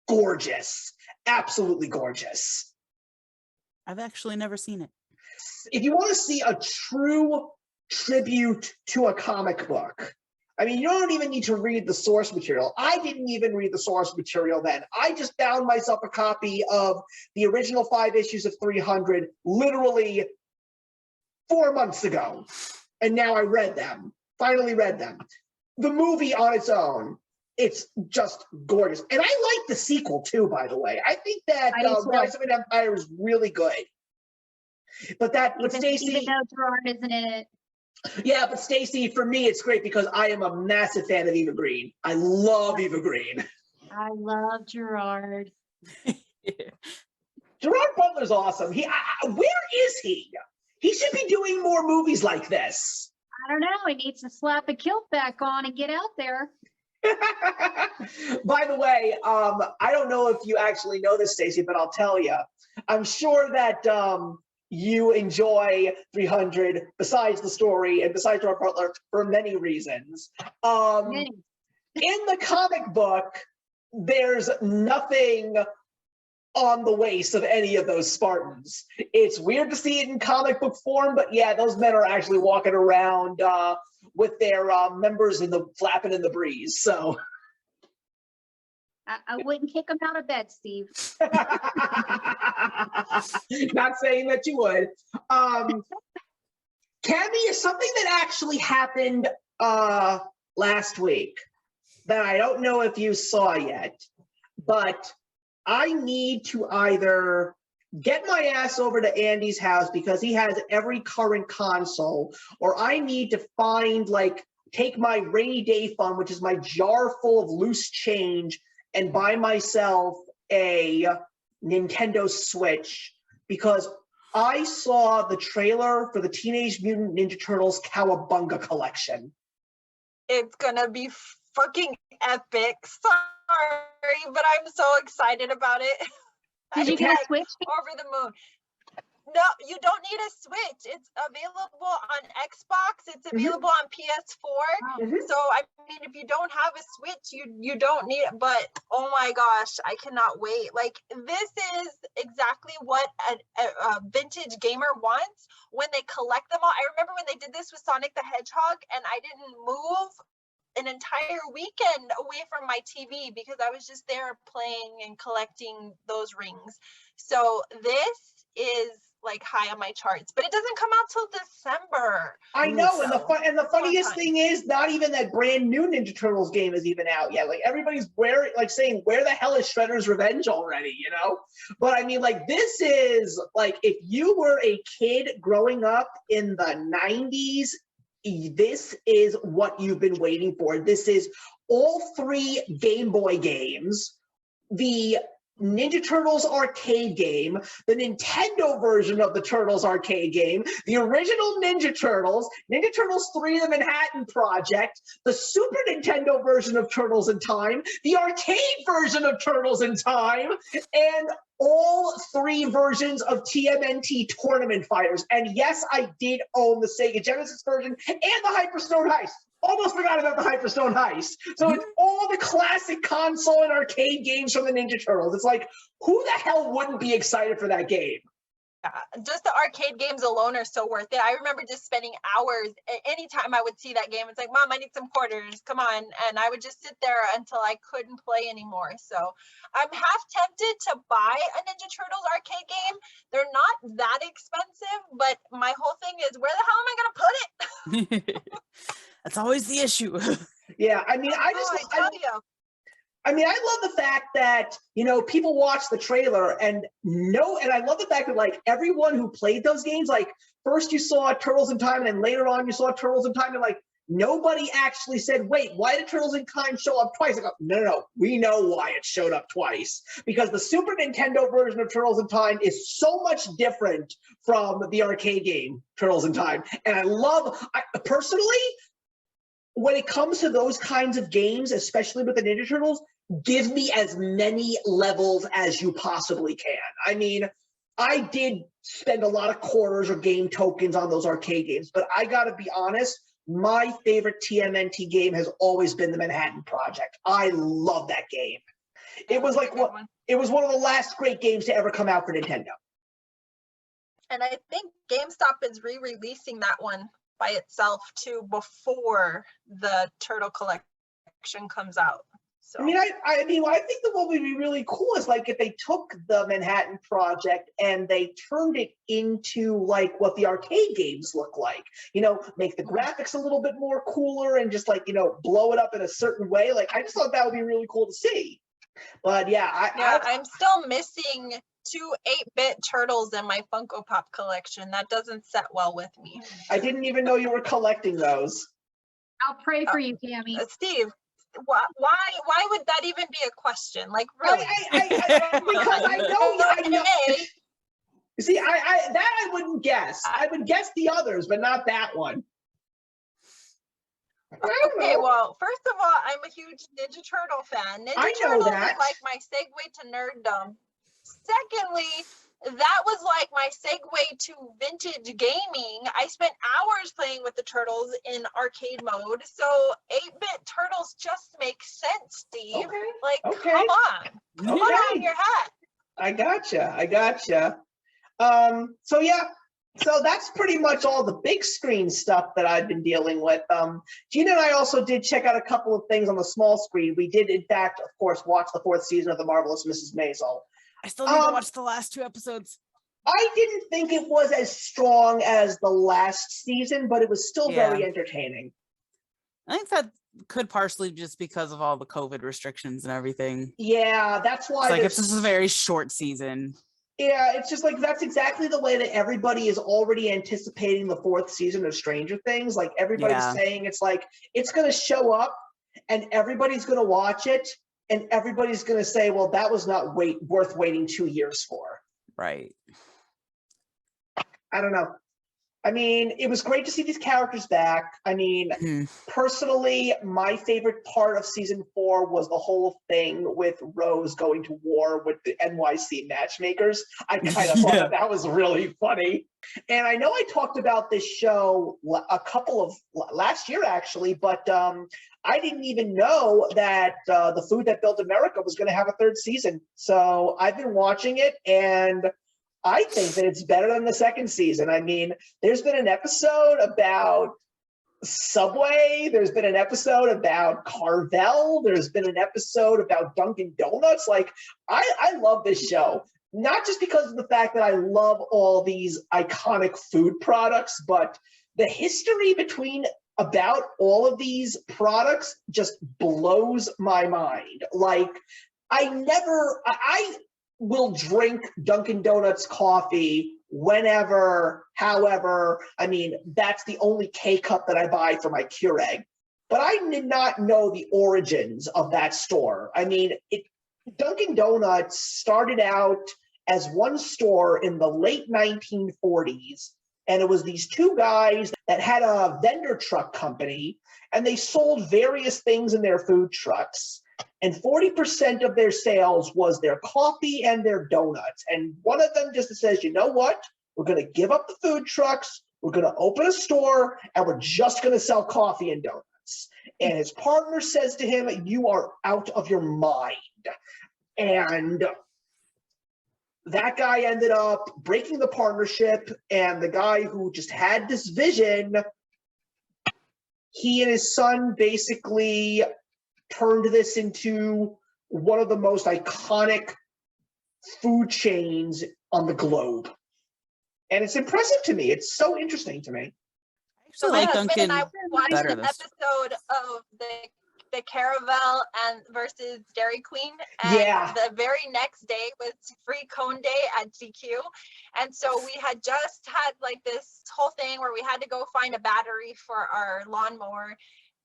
Speaker 1: gorgeous, absolutely gorgeous.
Speaker 2: I've actually never seen it.
Speaker 1: If you want to see a true tribute to a comic book, I mean, you don't even need to read the source material. I didn't even read the source material then. I just found myself a copy of the original 5 issues of 300 literally 4 months ago. And now I finally read them. The movie on its own, it's just gorgeous. And I like the sequel too, by the way. I think that Rise of an Empire is really good. But Stacey,
Speaker 4: even though Gerard isn't in it.
Speaker 1: Yeah, but Stacey, for me, it's great because I am a massive fan of Eva Green. I love Eva Green.
Speaker 4: I love Gerard.
Speaker 1: Gerard Butler's awesome. Where is he? He should be doing more movies like this.
Speaker 4: I don't know. He needs to slap a kilt back on and get out there.
Speaker 1: By the way, I don't know if you actually know this, Stacey, but I'll tell you. I'm sure that you enjoy 300 besides the story and besides Gerard Butler for many reasons. In the comic book, there's nothing on the waist of any of those Spartans. It's weird to see it in comic book form, but yeah, those men are actually walking around with their members flapping in the breeze. So
Speaker 4: I wouldn't kick him out of bed, Steve.
Speaker 1: Not saying that you would. Cammy, is something that actually happened last week that I don't know if you saw yet, but I need to either get my ass over to Andy's house because he has every current console, or I need to take my rainy day fund, which is my jar full of loose change, and buy myself a Nintendo Switch, because I saw the trailer for the Teenage Mutant Ninja Turtles Cowabunga collection.
Speaker 3: It's gonna be fucking epic. Sorry, but I'm so excited about it.
Speaker 4: Did you get a Switch?
Speaker 3: Over the moon. No, you don't need a Switch. It's available on Xbox. It's available on PS4.
Speaker 1: Mhm.
Speaker 3: So I mean, if you don't have a Switch, you don't need it. But oh my gosh, I cannot wait. Like, this is exactly what a vintage gamer wants when they collect them all. I remember when they did this with Sonic the Hedgehog, and I didn't move an entire weekend away from my TV because I was just there playing and collecting those rings. So this is like high on my charts, but it doesn't come out till December.
Speaker 1: I know, and the
Speaker 3: So,
Speaker 1: funniest thing is not even that brand new Ninja Turtles game is even out yet. Like, everybody's saying, where the hell is Shredder's Revenge already, you know? But I mean, like, this is like, if you were a kid growing up in the 90s, this is what you've been waiting for. This is all 3 Game Boy games, the Ninja Turtles arcade game, the Nintendo version of the Turtles arcade game, the original Ninja Turtles 3: The Manhattan Project, the Super Nintendo version of Turtles in Time, the arcade version of Turtles in Time, and all 3 versions of TMNT Tournament Fighters. And yes, I did own the Sega Genesis version and the Hyperstone Heist. Almost forgot about the Hyperstone Heist. So it's all the classic console and arcade games from the Ninja Turtles. It's like, who the hell wouldn't be excited for that game?
Speaker 3: Just the arcade games alone are so worth it. I remember just spending hours. Anytime I would see that game, it's like, Mom, I need some quarters. Come on. And I would just sit there until I couldn't play anymore. So I'm half tempted to buy a Ninja Turtles arcade game. They're not that expensive, but my whole thing is, where the hell am I going to put it?
Speaker 2: That's always the issue.
Speaker 1: Yeah, I mean, I love the fact that, you know, people watch the trailer and I love the fact that, like, everyone who played those games, like, first you saw Turtles in Time, and then later on you saw Turtles in Time, and, like, nobody actually said, wait, why did Turtles in Time show up twice? I go, no, we know why it showed up twice. Because the Super Nintendo version of Turtles in Time is so much different from the arcade game, Turtles in Time. And personally, when it comes to those kinds of games, especially with the Ninja Turtles, give me as many levels as you possibly can. I mean, I did spend a lot of quarters or game tokens on those arcade games, but I gotta be honest, my favorite TMNT game has always been the Manhattan Project. I love that game. It was like it was one of the last great games to ever come out for Nintendo.
Speaker 3: And I think GameStop is re-releasing that one by itself too before the Turtle collection comes out. So
Speaker 1: I mean, I think the what would be really cool is, like, if they took the Manhattan Project and they turned it into, like, what the arcade games look like. You know, make the graphics a little bit more cooler and just, like, you know, blow it up in a certain way. Like, I just thought that would be really cool to see. But yeah,
Speaker 3: I'm still missing 2 8-bit turtles in my Funko Pop collection. That doesn't set well with me.
Speaker 1: I didn't even know you were collecting those.
Speaker 4: I'll pray for you, Tammy.
Speaker 3: Steve, why would that even be a question? Like, really?
Speaker 1: Because I know. You see, I wouldn't guess. I would guess the others, but not that one.
Speaker 3: Okay, well, first of all, I'm a huge Ninja Turtle fan. Ninja Turtles is like my segue to nerddom. Secondly, that was like my segue to vintage gaming. I spent hours playing with the Turtles in arcade mode. So 8-bit Turtles just make sense, Steve.
Speaker 1: Okay.
Speaker 3: Like,
Speaker 1: Okay.
Speaker 3: come on. Put on your hat.
Speaker 1: I gotcha. So yeah, so that's pretty much all the big screen stuff that I've been dealing with. Gina and I also did check out a couple of things on the small screen. We did, in fact, of course, watch the 4th season of The Marvelous Mrs. Maisel.
Speaker 2: I still need to watch the last 2 episodes.
Speaker 1: I didn't think it was as strong as the last season, but it was still very entertaining.
Speaker 2: I think that could partially just because of all the COVID restrictions and everything.
Speaker 1: Yeah, that's why.
Speaker 2: It's like, if this is a very short season.
Speaker 1: Yeah, it's just like, that's exactly the way that everybody is already anticipating the 4th season of Stranger Things. Like, everybody's saying it's like, it's going to show up and everybody's going to watch it. And everybody's going to say, well, that was not worth waiting 2 years for.
Speaker 2: Right.
Speaker 1: I don't know. I mean, it was great to see these characters back. I mean,
Speaker 2: Mhm.
Speaker 1: personally, my favorite part of season 4 was the whole thing with Rose going to war with the NYC matchmakers. I kind of thought
Speaker 2: Yeah.
Speaker 1: that was really funny. And I know I talked about this show a couple of last year, actually, but I didn't even know that The Food That Built America was going to have a 3rd season. So I've been watching it, and I think that it's better than the 2nd season. I mean, there's been an episode about Subway. There's been an episode about Carvel. There's been an episode about Dunkin' Donuts. Like, I love this show, not just because of the fact that I love all these iconic food products, but the history about all of these products just blows my mind. Like, I will drink Dunkin' Donuts coffee whenever, however. I mean, that's the only K-cup that I buy for my Keurig. But I did not know the origins of that store. I mean, Dunkin' Donuts started out as one store in the late 1940s, and it was these 2 guys that had a vendor truck company, and they sold various things in their food trucks. And 40% of their sales was their coffee and their donuts. And one of them just says, you know what? We're going to give up the food trucks. We're going to open a store, and we're just going to sell coffee and donuts. And his partner says to him, you are out of your mind. And that guy ended up breaking the partnership. And the guy who just had this vision, he and his son basically turned this into one of the most iconic food chains on the globe. And it's impressive to me. It's so interesting to me.
Speaker 3: So
Speaker 2: I
Speaker 3: my
Speaker 2: like
Speaker 3: husband
Speaker 2: Dunkin'
Speaker 3: and I watched
Speaker 2: better
Speaker 3: an
Speaker 2: this.
Speaker 3: episode of the Caravel and versus Dairy Queen, and
Speaker 1: Yeah.
Speaker 3: the very next day was free cone day at DQ, and so we had just had like this whole thing where we had to go find a battery for our lawnmower,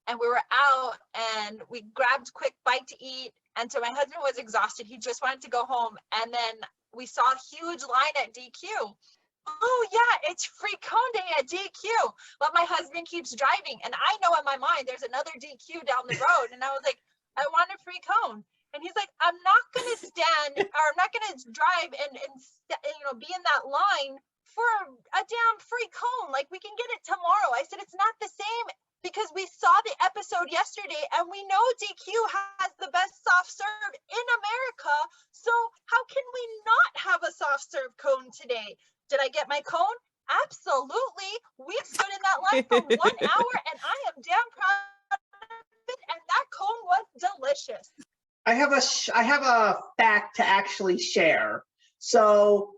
Speaker 3: and we were out and we grabbed quick bite to eat, and so my husband was exhausted. He just wanted to go home, and then we saw a huge line at DQ. Oh yeah, it's free cone day at DQ. But my husband keeps driving, and I know in my mind there's another DQ down the road. And I was like, I want a free cone. And he's like, I'm not gonna stand, or I'm not gonna drive and be in that line for a damn free cone. Like, we can get it tomorrow. I said, it's not the same, because we saw the episode yesterday and we know DQ has the best soft serve in America. So how can we not have a soft serve cone today? Did I get my cone? Absolutely. We stood in that line for 1 hour, and I am damn proud of it. And that cone was delicious.
Speaker 1: I have a fact to actually share. So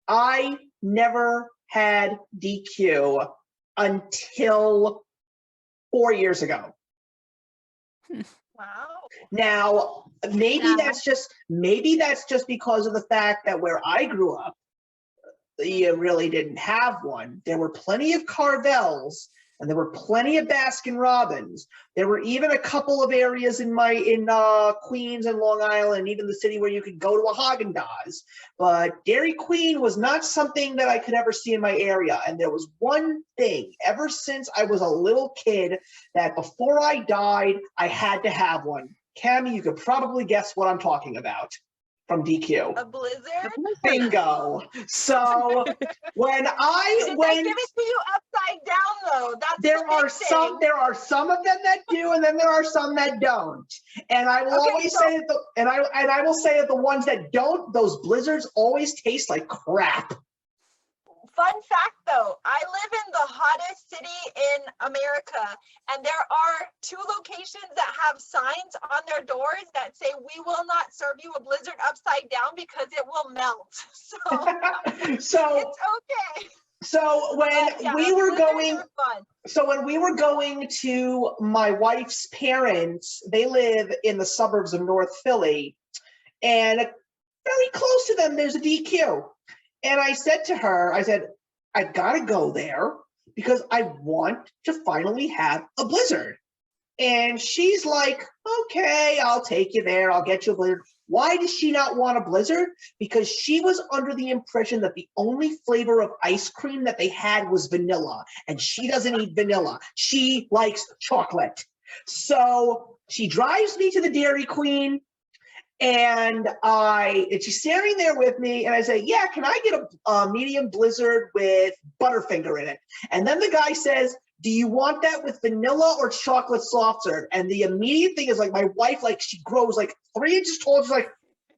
Speaker 1: I never had DQ until 4 years ago.
Speaker 3: Wow.
Speaker 1: Now, maybe
Speaker 4: Wow.
Speaker 1: that's just because of the fact that where I grew up, you really didn't have one. There were plenty of Carvels, and there were plenty of Baskin Robbins. There were even a couple of areas in Queens and Long Island, even the city, where you could go to a Haagen-Dazs. But Dairy Queen was not something that I could ever see in my area. And there was one thing, ever since I was a little kid, that before I died, I had to have one. Cammie, you could probably guess what I'm talking about from DQ.
Speaker 3: A blizzard?
Speaker 1: Bingo. So when
Speaker 3: Did they give it to you upside down though? That's
Speaker 1: there
Speaker 3: the big
Speaker 1: are
Speaker 3: thing.
Speaker 1: there are some of them that do, and then there are some that don't. And I will
Speaker 3: Okay,
Speaker 1: always
Speaker 3: so-
Speaker 1: say that I will say that the ones that don't, those blizzards always taste like crap.
Speaker 3: Fun fact though, I live in the hottest city in America, and there are 2 locations that have signs on their doors that say, we will not serve you a blizzard upside down because it will melt. So
Speaker 1: So
Speaker 3: it's okay.
Speaker 1: so when
Speaker 3: But yeah,
Speaker 1: we were
Speaker 3: blizzards
Speaker 1: going
Speaker 3: are fun.
Speaker 1: So when we were going to my wife's parents, they live in the suburbs of North Philly, and very close to them, there's a DQ. And I said to her, I've got to go there because I want to finally have a blizzard. And she's like, okay, I'll take you there. I'll get you a Blizzard. Why does she not want a Blizzard? Because she was under the impression that the only flavor of ice cream that they had was vanilla. And she doesn't eat vanilla. She likes chocolate. So she drives me to the Dairy Queen. And she's standing there with me, and I say, yeah, can I get a medium Blizzard with Butterfinger in it? And then the guy says, do you want that with vanilla or chocolate soft serve? And the immediate thing is like, my wife, like, she grows like 3 inches tall. She's like,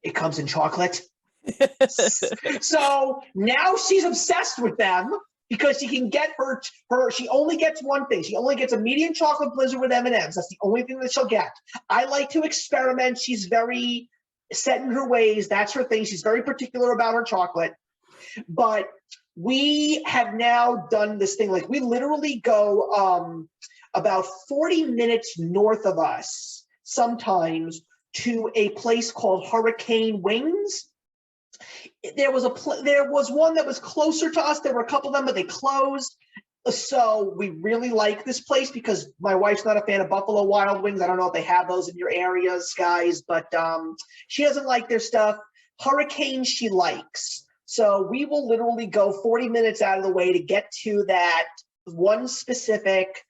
Speaker 1: it comes in chocolate. So now she's obsessed with them because she can get she only gets one thing. She only gets a medium chocolate Blizzard with M&Ms. That's the only thing that she'll get. I like to experiment. She's very set in her ways. That's her thing. She's very particular about her chocolate. But we have now done this thing. Like, we literally go about 40 minutes north of us sometimes to a place called Hurricane Wings. There was one that was closer to us. There were a couple of them, but they closed. So we really like this place because my wife's not a fan of Buffalo Wild Wings. I don't know if they have those in your areas, guys, but she doesn't like their stuff. Hurricane she likes. So we will literally go 40 minutes out of the way to get to that one specific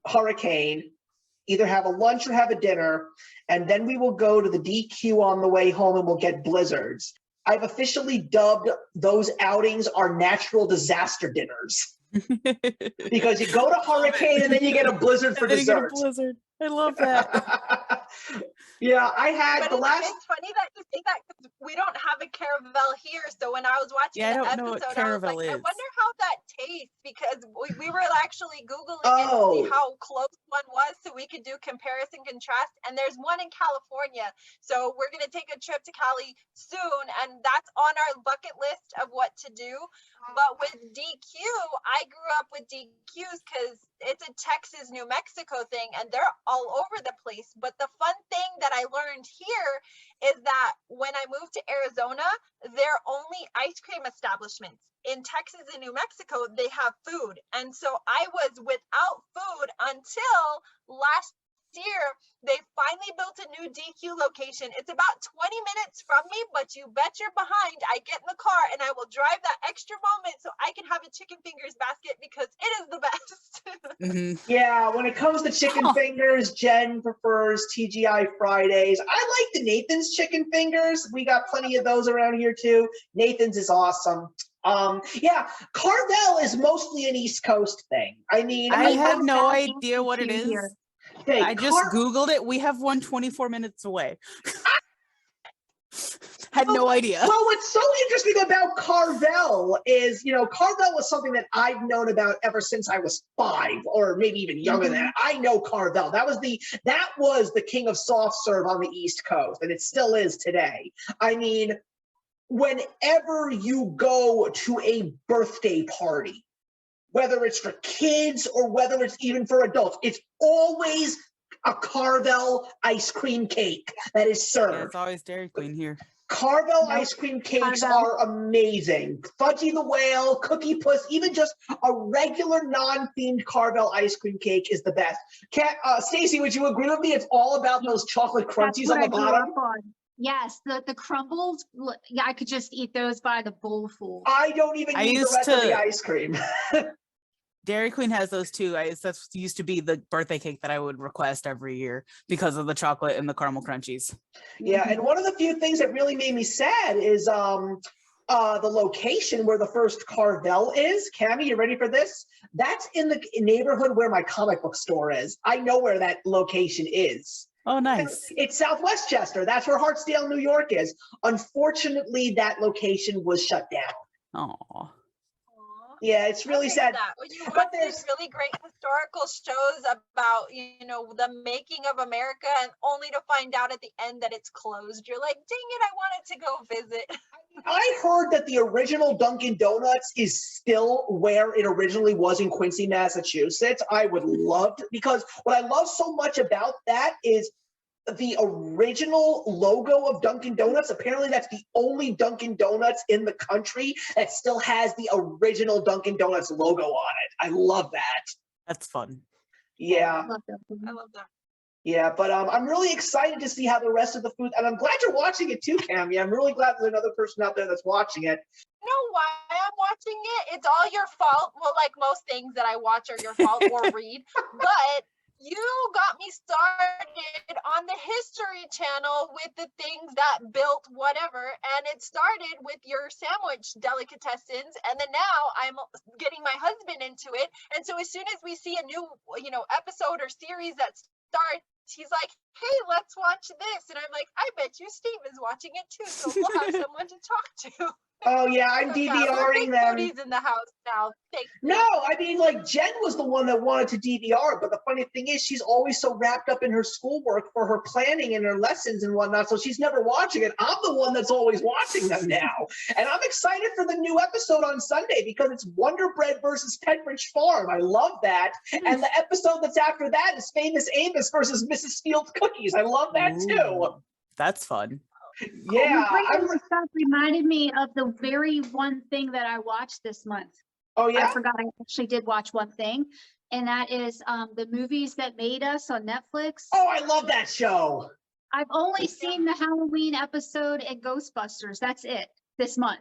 Speaker 1: Hurricane, either have a lunch or have a dinner, and then we will go to the DQ on the way home and we'll get Blizzards. I've officially dubbed those outings our natural disaster dinners. Because you go to Hurricane and then you get a Blizzard for dessert.
Speaker 2: I love that.
Speaker 1: Yeah, I had
Speaker 3: But it's funny that you say that because we don't have a Caravel here. So when I was watching
Speaker 2: Yeah, I
Speaker 3: the
Speaker 2: don't know
Speaker 3: episode,
Speaker 2: what
Speaker 3: I was
Speaker 2: Caravel
Speaker 3: like, I
Speaker 2: is.
Speaker 3: wonder how that tastes because we were actually Googling it to see how close one was so we could do comparison contrast. And there's one in California. So we're going to take a trip to Cali soon. And that's on our bucket list of what to do. But with DQ, I grew up with DQs because it's a Texas, New Mexico thing, and they're all over the place. But the fun thing that I learned here is that when I moved to Arizona, they're only ice cream establishments. In Texas and New Mexico, they have food. And so I was without food until last year. They finally built a new DQ location. It's about 20 minutes from me, but you bet you're behind. I get in the car and I will drive that extra moment so I can have a chicken fingers basket because it is the best.
Speaker 1: Yeah, when it comes to chicken fingers, Jen prefers TGI Fridays. I like the Nathan's chicken fingers. We got plenty of those around here too. Nathan's is awesome. Yeah, Carvel is mostly an East Coast thing. I mean,
Speaker 2: I have
Speaker 4: have
Speaker 2: no
Speaker 4: that
Speaker 2: idea what it is.
Speaker 4: here.
Speaker 1: hey,
Speaker 2: I just Googled it. We have one 24 minutes away. Had no idea.
Speaker 1: Well, what's so interesting about Carvel is, Carvel was something that I've known about ever since I was 5 or maybe even younger than that. I know Carvel. That was the king of soft serve on the East Coast, and it still is today. I mean, whenever you go to a birthday party, whether it's for kids or whether it's even for adults, it's always a Carvel ice cream cake that is served.
Speaker 2: Yeah, it's always Dairy Queen here.
Speaker 1: Carvel ice cream cakes are amazing. Fudgy the Whale, Cookie Puss, even just a regular non-themed Carvel ice cream cake is the best. Stacey, would you agree with me? It's all about those chocolate crunchies on the bottom.
Speaker 4: Yes, the crumbles. Yeah, I could just eat those by the bowlful.
Speaker 1: I don't even need the rest of the ice cream.
Speaker 2: Dairy Queen has those too. That used to be the birthday cake that I would request every year because of the chocolate and the caramel crunchies.
Speaker 1: Yeah, and one of the few things that really made me sad is the location where the first Carvel is. Cammie, you ready for this? That's in the neighborhood where my comic book store is. I know where that location is.
Speaker 2: Oh, nice.
Speaker 1: It's Southwest Chester. That's where Hartsdale, New York is. Unfortunately, that location was shut down.
Speaker 2: Oh.
Speaker 1: Yeah, it's really sad.
Speaker 3: When you watch these really great historical shows about, the making of America and only to find out at the end that it's closed, you're like, dang it, I wanted to go visit.
Speaker 1: I heard that the original Dunkin' Donuts is still where it originally was in Quincy, Massachusetts. I would love to, because what I love so much about that is the original logo of Dunkin' Donuts. Apparently that's the only Dunkin' Donuts in the country that still has the original Dunkin' Donuts logo on it. I love that.
Speaker 2: That's fun.
Speaker 1: Yeah.
Speaker 3: I love that.
Speaker 1: Yeah, but I'm really excited to see how the rest of the food, and I'm glad you're watching it too, Cammy. I'm really glad there's another person out there that's watching it.
Speaker 3: You know why I'm watching it? It's all your fault. Well, like most things that I watch are your fault or read, but you got me started on the History Channel with the things that built whatever, and it started with your sandwich delicatessens, and then now I'm getting my husband into it, and so as soon as we see a new, episode or series that starts, he's like, hey, let's watch this, and I'm like, I bet you Steve is watching it too, so we'll have someone to talk to.
Speaker 1: Oh yeah, I'm
Speaker 3: So, yeah, we're
Speaker 1: DVRing
Speaker 3: big
Speaker 1: them.
Speaker 3: foodies in the house now. Thank you.
Speaker 1: No, I mean, like, Jen was the one that wanted to DVR, but the funny thing is she's always so wrapped up in her schoolwork for her planning and her lessons and whatnot, so she's never watching it. I'm the one that's always watching them now. And I'm excited for the new episode on Sunday because it's Wonder Bread versus Pembridge Farm. I love that. And the episode that's after that is Famous Amos versus Mrs. Fields Cookies. I love that too.
Speaker 2: Ooh, that's fun.
Speaker 1: Yeah.
Speaker 4: Bringing this up reminded me of the very one thing that I watched this month.
Speaker 1: Oh, yeah?
Speaker 4: I forgot I actually did watch one thing, and that is the Movies That Made Us on Netflix.
Speaker 1: Oh, I love that show.
Speaker 4: I've only seen the Halloween episode and Ghostbusters. That's it this month.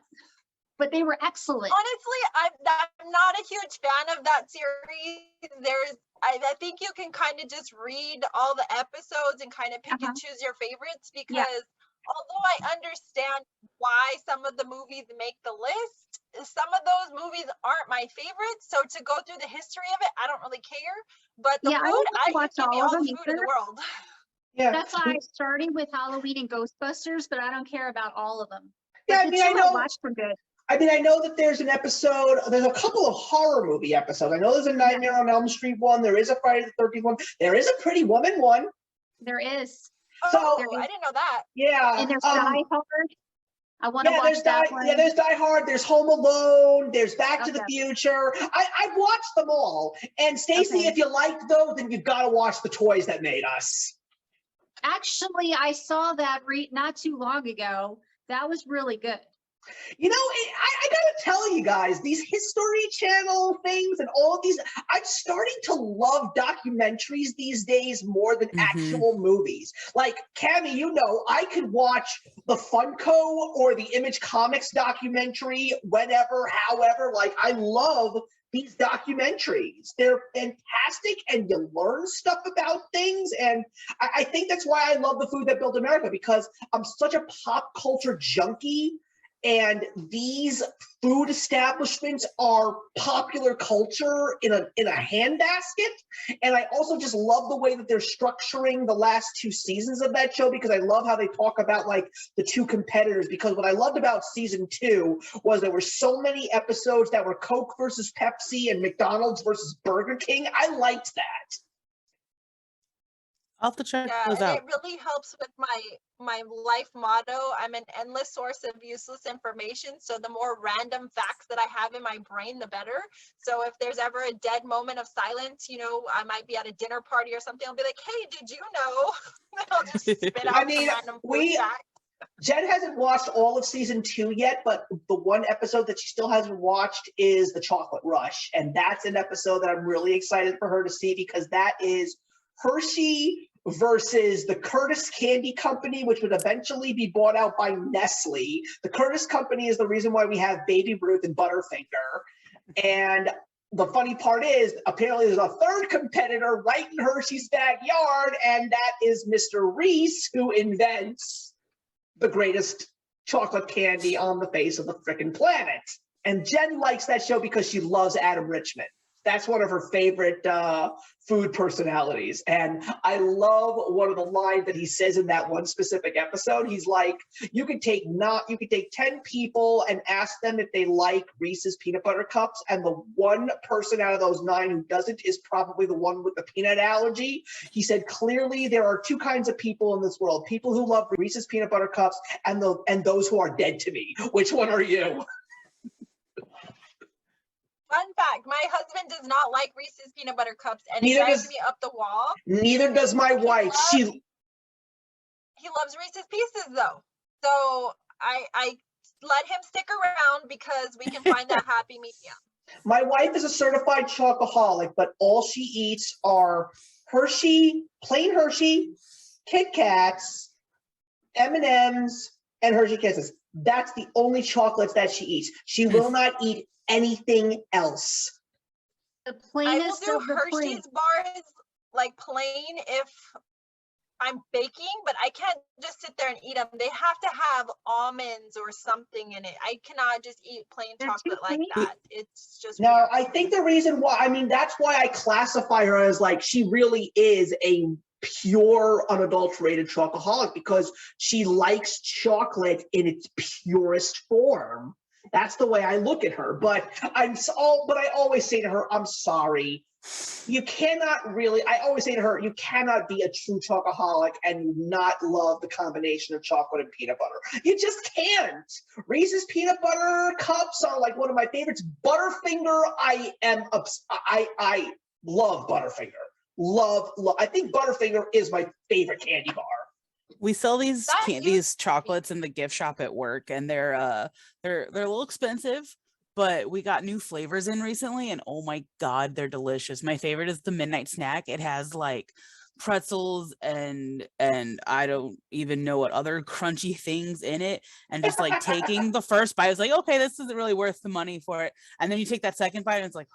Speaker 4: But they were excellent.
Speaker 3: Honestly, I'm not a huge fan of that series. I think you can kind of just read all the episodes and kind of pick and choose your favorites because although I understand why some of the movies make the list, some of those movies aren't my favorites. So to go through the history of it, I don't really care. But the food, I
Speaker 4: watch
Speaker 3: give me
Speaker 4: all
Speaker 3: all
Speaker 4: of
Speaker 3: the
Speaker 4: them
Speaker 3: food in the world.
Speaker 1: Yeah.
Speaker 4: That's why I started with Halloween and Ghostbusters, but I don't care about all of them.
Speaker 1: Yeah,
Speaker 4: But
Speaker 1: I
Speaker 4: the
Speaker 1: mean, I
Speaker 4: two
Speaker 1: know.
Speaker 4: watched were good.
Speaker 1: I mean, I know that there's a couple of horror movie episodes. I know there's a Nightmare on Elm Street one. There is a Friday the 13th one. There is a Pretty Woman one.
Speaker 4: There is.
Speaker 1: So,
Speaker 3: I didn't know that.
Speaker 1: Yeah.
Speaker 4: And there's Die Hard. I want to watch that one.
Speaker 1: Yeah, there's Die Hard. There's Home Alone. There's Back to the
Speaker 4: Okay.
Speaker 1: Future. I've watched them all. And Stacey,
Speaker 4: Okay.
Speaker 1: if you liked those, then you've got to watch The Toys That Made Us.
Speaker 4: Actually, I saw that not too long ago. That was really good.
Speaker 1: You know, I gotta tell you guys, these History Channel things and all of these, I'm starting to love documentaries these days more than actual movies. Like, Cammy, you know, I could watch the Funko or the Image Comics documentary whenever, however. Like, I love these documentaries. They're fantastic and you learn stuff about things. And I think that's why I love The Food That Built America, because I'm such a pop culture junkie. And these food establishments are popular culture in a handbasket. And I also just love the way that they're structuring the last two seasons of that show, because I love how they talk about like the two competitors. Because what I loved about season 2 was there were so many episodes that were Coke versus Pepsi and McDonald's versus Burger King. I liked that.
Speaker 2: I'll have to check
Speaker 3: Yeah,
Speaker 2: those
Speaker 3: and
Speaker 2: out.
Speaker 3: it really helps with my life motto. I'm an endless source of useless information. So the more random facts that I have in my brain, the better. So if there's ever a dead moment of silence, I might be at a dinner party or something. I'll be like, hey, did you know? I'll just spit out some random food fact.
Speaker 1: Jen hasn't watched all of season 2 yet, but the one episode that she still hasn't watched is The Chocolate Rush. And that's an episode that I'm really excited for her to see, because that is Hershey versus the Curtis Candy Company, which would eventually be bought out by Nestle. The Curtis Company is the reason why we have Baby Ruth and Butterfinger. And the funny part is, apparently there's a third competitor right in Hershey's backyard, and that is Mr. Reese, who invents the greatest chocolate candy on the face of the frickin' planet. And Jen likes that show because she loves Adam Richman. That's one of her favorite food personalities. And I love one of the lines that he says in that one specific episode. He's like, you could take 10 people and ask them if they like Reese's peanut butter cups, and the one person out of those 9 who doesn't is probably the one with the peanut allergy. He said, clearly there are 2 kinds of people in this world: people who love Reese's peanut butter cups and those who are dead to me. Which one are you?
Speaker 3: Fun fact, my husband does not like Reese's peanut butter cups, and
Speaker 1: Neither
Speaker 3: it drives
Speaker 1: does-
Speaker 3: me up the wall.
Speaker 1: Neither does my wife.
Speaker 3: He loves Reese's Pieces though. So I let him stick around because we can find that happy medium.
Speaker 1: My wife is a certified chocoholic, but all she eats are Hershey, plain Hershey, Kit Kats, M&Ms, and Hershey Kisses. That's the only chocolates that she eats. She will not eat anything else.
Speaker 4: The
Speaker 3: I will
Speaker 4: plainest
Speaker 3: do
Speaker 4: of the plain.
Speaker 3: Hershey's bars like plain if I'm baking, but I can't just sit there and eat them. They have to have almonds or something in it. I cannot just eat plain
Speaker 4: They're too
Speaker 3: chocolate like
Speaker 4: plain.
Speaker 3: that. It's just
Speaker 1: Now,
Speaker 3: weird.
Speaker 1: I think the reason why, I mean, that's why I classify her as like, she really is a pure, unadulterated chocoholic because she likes chocolate in its purest form. That's the way I look at her. But I always say to her, I'm sorry. You cannot really, I always say to her, you cannot be a true chocoholic and not love the combination of chocolate and peanut butter. You just can't. Reese's peanut butter cups are like one of my favorites. Butterfinger, I love Butterfinger. Love. I think Butterfinger is my favorite candy bar.
Speaker 2: We sell these
Speaker 3: That used
Speaker 2: these chocolates in the gift shop at work, and they're a little expensive, but we got new flavors in recently, and oh my god, they're delicious. My favorite is the midnight snack. It has like pretzels and I don't even know what other crunchy things in it, and just like taking the first bite, I was like, okay, this isn't really worth the money for it, and then you take that second bite, and it's like,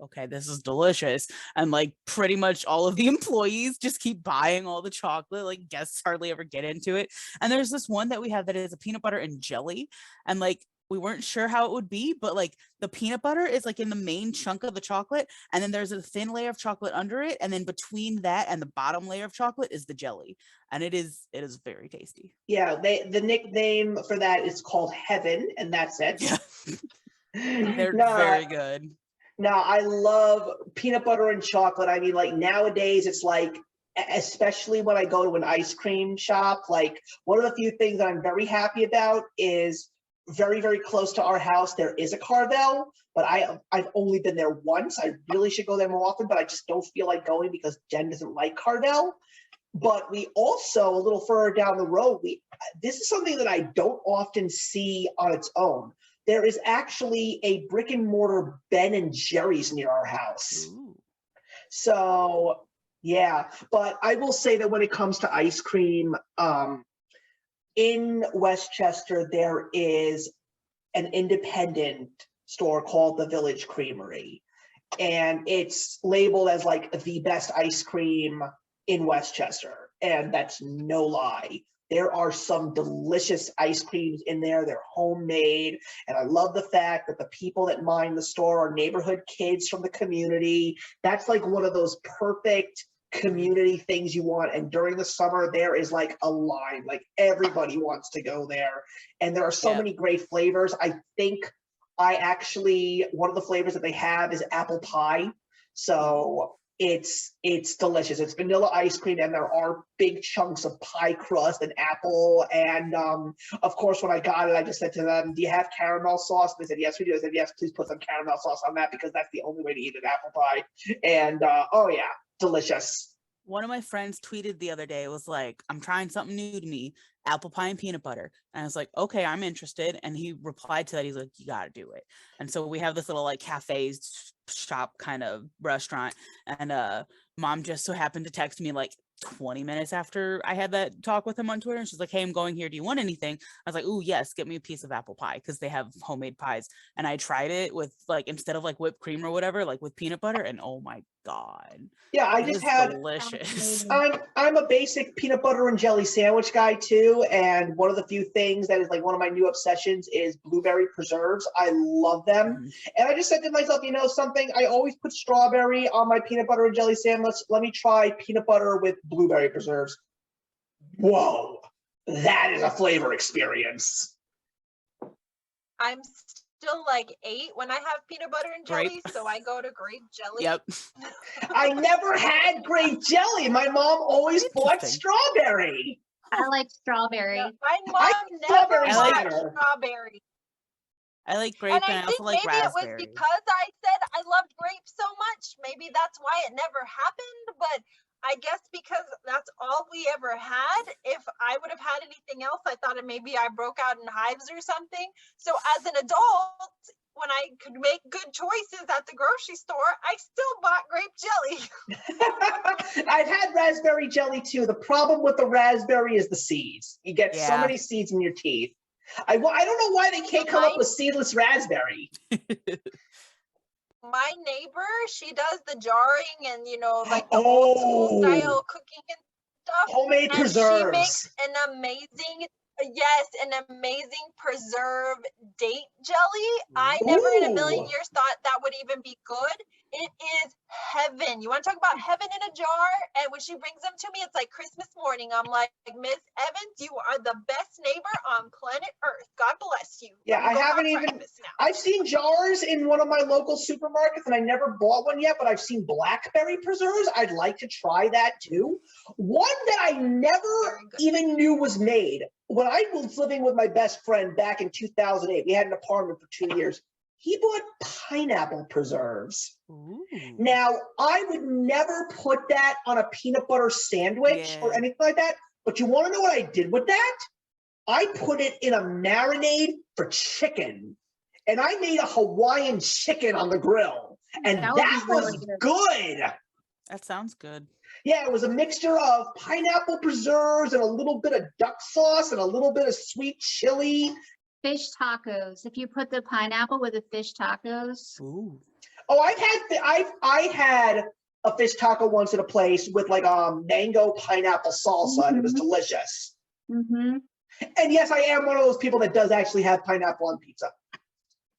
Speaker 2: okay, this is delicious. And like pretty much all of the employees just keep buying all the chocolate. Like guests hardly ever get into it. And there's this one that we have that is a peanut butter and jelly. And like we weren't sure how it would be, but like the peanut butter is like in the main chunk of the chocolate. And then there's a thin layer of chocolate under it. And then between that and the bottom layer of chocolate is the jelly. And it is very tasty.
Speaker 1: Yeah, the nickname for that is called Heaven, and that's it.
Speaker 2: Yeah. They're
Speaker 1: No,
Speaker 2: very good.
Speaker 1: Now, I love peanut butter and chocolate. I mean, like nowadays, it's like, especially when I go to an ice cream shop, like one of the few things that I'm very happy about is very, very close to our house, there is a Carvel, but I've only been there once. I really should go there more often, but I just don't feel like going because Jen doesn't like Carvel. But we also, a little further down the road, this is something that I don't often see on its own. There is actually a brick and mortar Ben and Jerry's near our house.
Speaker 2: Ooh.
Speaker 1: So yeah, but I will say that when it comes to ice cream, in Westchester, there is an independent store called the Village Creamery, and it's labeled as like the best ice cream in Westchester, and that's no lie. There are some delicious ice creams in there. They're homemade. And I love the fact that the people that mind the store are neighborhood kids from the community. That's like one of those perfect community things you want. And during the summer, there is like a line, like everybody wants to go there. And there are so many great flavors. I think one of the flavors that they have is apple pie. So it's delicious. It's vanilla ice cream, and there are big chunks of pie crust and apple. And of course, when I got it, I just said to them, "Do you have caramel sauce?" And they said, "Yes, we do." I said, "Yes, please put some caramel sauce on that because that's the only way to eat an apple pie." And oh yeah, delicious.
Speaker 2: One of my friends tweeted the other day, it was like, I'm trying something new to me, apple pie and peanut butter. And I was like, okay, I'm interested. And he replied to that. He's like, you got to do it. And so we have this little like cafe shop kind of restaurant. And mom just so happened to text me like 20 minutes after I had that talk with him on Twitter. And she's like, hey, I'm going here. Do you want anything? I was like, oh, yes, get me a piece of apple pie because they have homemade pies. And I tried it with like, instead of like whipped cream or whatever, like with peanut butter. And oh my God.
Speaker 1: Yeah, I
Speaker 2: it
Speaker 1: just
Speaker 2: is
Speaker 1: had
Speaker 2: delicious.
Speaker 1: I'm a basic peanut butter and jelly sandwich guy too, and one of the few things that is like one of my new obsessions is blueberry preserves. I love them. And I just said to myself, you know something, I always put strawberry on my peanut butter and jelly sandwich. Let me try peanut butter with blueberry preserves. Whoa, that is a flavor experience.
Speaker 3: I'm still like 8 when I have peanut butter and jelly, so I go to grape jelly.
Speaker 2: Yep.
Speaker 1: I never had grape jelly. My mom always bought strawberry.
Speaker 4: I like strawberry.
Speaker 3: Yeah, my mom never liked strawberry.
Speaker 2: I like grape, and I also like
Speaker 3: raspberry.
Speaker 2: raspberry.
Speaker 3: It was because I said I loved grape so much. Maybe that's why it never happened, but I guess because that's all we ever had. If I would have had anything else, I thought maybe I broke out in hives or something. So as an adult, when I could make good choices at the grocery store, I still bought grape jelly.
Speaker 1: I've had raspberry jelly too. The problem with the raspberry is the seeds. You get so
Speaker 2: Yeah.
Speaker 1: many seeds in your teeth. I don't know why they can't come up with seedless raspberry.
Speaker 3: My neighbor, she does the jarring and, you know, like the old school style cooking and stuff.
Speaker 1: Homemade
Speaker 3: And
Speaker 1: preserves.
Speaker 3: she makes an amazing preserve date jelly. I never in a million
Speaker 1: Ooh.
Speaker 3: years thought that would even be good. It is heaven. You want to talk about heaven in a jar? And when she brings them to me, it's like Christmas morning. I'm like, Miss Evans, you are the best neighbor on planet Earth. God bless you.
Speaker 1: Yeah,
Speaker 3: Let me
Speaker 1: I
Speaker 3: go have
Speaker 1: haven't even,
Speaker 3: breakfast now.
Speaker 1: I've seen jars in one of my local supermarkets and I never bought one yet, but I've seen blackberry preserves. I'd like to try that too. One that I never
Speaker 3: Very good.
Speaker 1: even knew was made. When I was living with my best friend back in 2008, we had an apartment for 2 years. He bought pineapple preserves.
Speaker 2: Ooh.
Speaker 1: Now, I would never put that on a peanut butter sandwich or
Speaker 2: Yeah.
Speaker 1: anything like that. But you want to know what I did with that? I put it in a marinade for chicken. And I made a Hawaiian chicken on the grill. And
Speaker 4: That would be
Speaker 1: that was
Speaker 4: really good.
Speaker 1: good.
Speaker 2: That sounds good.
Speaker 1: Yeah, it was a mixture of pineapple preserves and a little bit of duck sauce and a little bit of sweet chili.
Speaker 4: Fish tacos. If you put the pineapple with the fish tacos.
Speaker 2: Ooh.
Speaker 1: Oh, I had a fish taco once at a place with like mango pineapple salsa, and it was
Speaker 4: Mhm.
Speaker 1: delicious.
Speaker 4: Mm-hmm.
Speaker 1: And yes, I am one of those people that does actually have pineapple on pizza.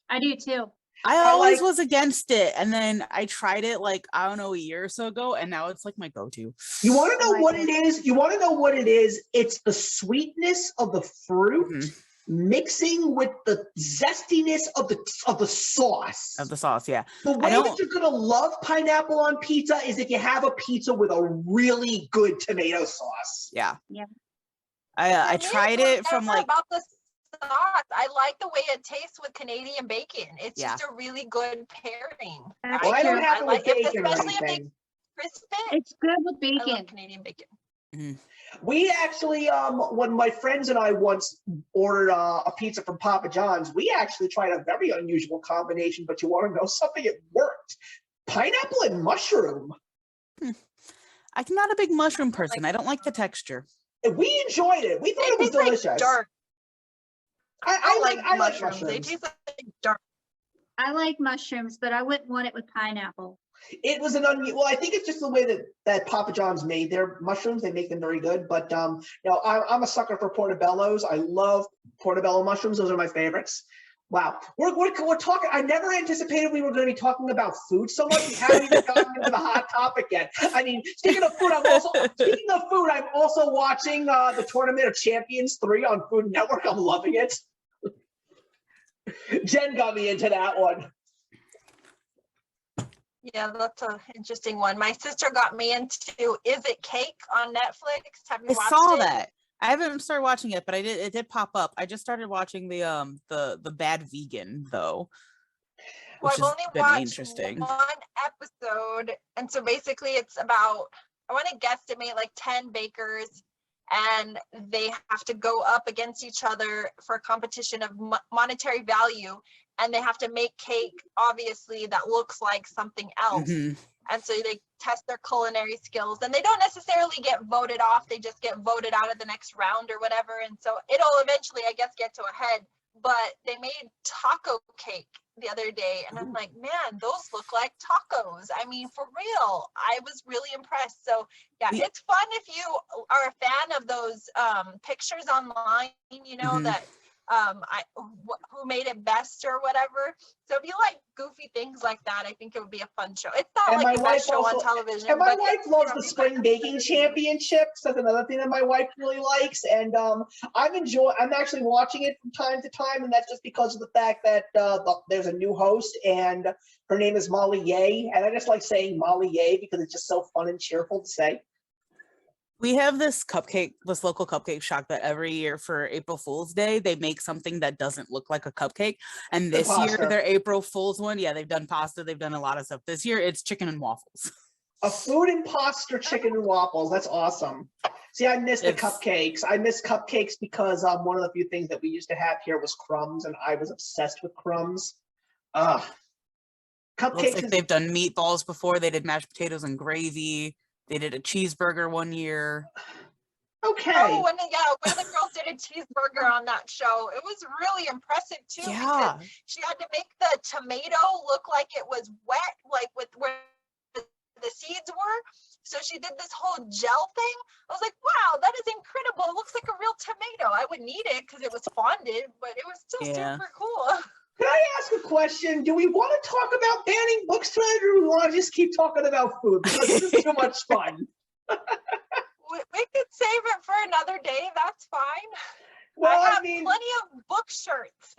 Speaker 4: I do too.
Speaker 2: I
Speaker 1: I
Speaker 2: always
Speaker 1: like-
Speaker 2: was against it, and then I tried it like I don't know a year or so ago, and now it's like my go-to.
Speaker 1: You want to
Speaker 4: I
Speaker 1: know
Speaker 4: like
Speaker 1: what
Speaker 4: it.
Speaker 1: it is? You want to know what it is? It's the sweetness of the fruit
Speaker 2: Mhm.
Speaker 1: mixing with the zestiness of the sauce.
Speaker 2: Of the sauce, yeah.
Speaker 1: The way
Speaker 2: don't-
Speaker 1: that you're gonna love pineapple on pizza is if you have a pizza with a really good tomato sauce.
Speaker 2: Yeah.
Speaker 4: Yeah.
Speaker 2: I
Speaker 3: For me,
Speaker 2: tried
Speaker 3: was
Speaker 2: it from
Speaker 3: never
Speaker 2: like
Speaker 3: about the sauce. I like the way it tastes with Canadian bacon. It's
Speaker 2: Yeah.
Speaker 3: just a really good pairing.
Speaker 4: That's
Speaker 1: Well, I don't
Speaker 4: true.
Speaker 1: have it with
Speaker 3: like it,
Speaker 1: bacon or
Speaker 3: especially if they
Speaker 1: anything.
Speaker 3: crisp it.
Speaker 4: It's good with
Speaker 3: I love
Speaker 4: bacon.
Speaker 3: Canadian bacon.
Speaker 1: We actually, when my friends and I once ordered a pizza from Papa John's, we actually tried a very unusual combination, but you want to know something? It worked. Pineapple and mushroom.
Speaker 2: I'm not a big mushroom person. I don't like the texture.
Speaker 1: We enjoyed it. We thought it was
Speaker 3: tastes like
Speaker 1: delicious.
Speaker 3: dirt.
Speaker 1: I like mushrooms.
Speaker 3: They taste like dirt.
Speaker 4: I like mushrooms, but I wouldn't want it with pineapple.
Speaker 1: It was well, I think it's just the way that Papa John's made their mushrooms. They make them very good. But you know, I'm a sucker for portobellos. I love portobello mushrooms. Those are my favorites. Wow, we're talking. I never anticipated we were going to be talking about food so much. We haven't even gotten into the hot topic yet. I mean, speaking of food, I'm also watching the Tournament of Champions 3 on Food Network. I'm loving it. Jen got me into that one.
Speaker 3: Yeah, that's an interesting one. My sister got me into Is It Cake on Netflix. Have you
Speaker 2: I
Speaker 3: watched
Speaker 2: saw
Speaker 3: it?
Speaker 2: that. I haven't started watching it, but it did pop up. I just started watching the Bad Vegan though,
Speaker 3: Well,
Speaker 2: which
Speaker 3: I've
Speaker 2: has
Speaker 3: only
Speaker 2: been
Speaker 3: watched
Speaker 2: interesting.
Speaker 3: one episode, and so basically it's about, I want to guesstimate like 10 bakers, and they have to go up against each other for a competition of monetary value, and they have to make cake, obviously, that looks like something else.
Speaker 2: Mhm.
Speaker 3: And so they test their culinary skills, and they don't necessarily get voted off. They just get voted out of the next round or whatever. And so it'll eventually, I guess, get to a head. But they made taco cake the other day, and I'm like, man, those look like tacos. I mean, for real. I was really impressed. So yeah,
Speaker 2: Yeah.
Speaker 3: it's fun if you are a fan of those pictures online, you know,
Speaker 2: Mhm.
Speaker 3: that who made it best or whatever. So if you like goofy things like that, I think it would be a fun show. It's not
Speaker 1: And
Speaker 3: like
Speaker 1: my
Speaker 3: the
Speaker 1: wife
Speaker 3: best show on
Speaker 1: also-
Speaker 3: television.
Speaker 1: And my
Speaker 3: but
Speaker 1: wife
Speaker 3: it's,
Speaker 1: loves
Speaker 3: you know,
Speaker 1: the
Speaker 3: if you
Speaker 1: Spring
Speaker 3: like
Speaker 1: Baking Championships. That's another thing that my wife really likes. And I'm actually watching it from time to time, and that's just because of the fact that there's a new host, and her name is Molly Ye. And I just like saying Molly Ye because it's just so fun and cheerful to say.
Speaker 2: We have this local cupcake shop that every year for April Fool's Day, they make something that doesn't look like a cupcake. And
Speaker 1: The
Speaker 2: this year,
Speaker 1: pasta.
Speaker 2: their April Fool's one, yeah, they've done pasta, they've done a lot of stuff. This year, it's chicken and waffles.
Speaker 1: A food and pasta chicken and waffles. That's awesome. See, I miss the
Speaker 2: It's-
Speaker 1: cupcakes. I miss cupcakes because one of the few things that we used to have here was crumbs, and I was obsessed with crumbs. Ugh.
Speaker 2: Looks
Speaker 1: Cupcakes
Speaker 2: like
Speaker 1: is
Speaker 2: they've done meatballs before. They did mashed potatoes and gravy. They did a cheeseburger one year.
Speaker 1: okay.
Speaker 3: Oh, one of the girls did a cheeseburger on that show. It was really impressive too,
Speaker 2: Yeah.
Speaker 3: because she had to make the tomato look like it was wet, like with where the seeds were. So she did this whole gel thing. I was like, wow, that is incredible. It looks like a real tomato. I would need it because it was fondant, but it was still
Speaker 2: Yeah.
Speaker 3: super cool.
Speaker 1: Can I ask a question? Do we want to talk about banning books tonight, or do we want to just keep talking about food? Because this is too much fun.
Speaker 3: We could save it for another day. That's fine.
Speaker 1: Well,
Speaker 3: I
Speaker 1: I
Speaker 3: have
Speaker 1: mean,
Speaker 3: plenty of book shirts.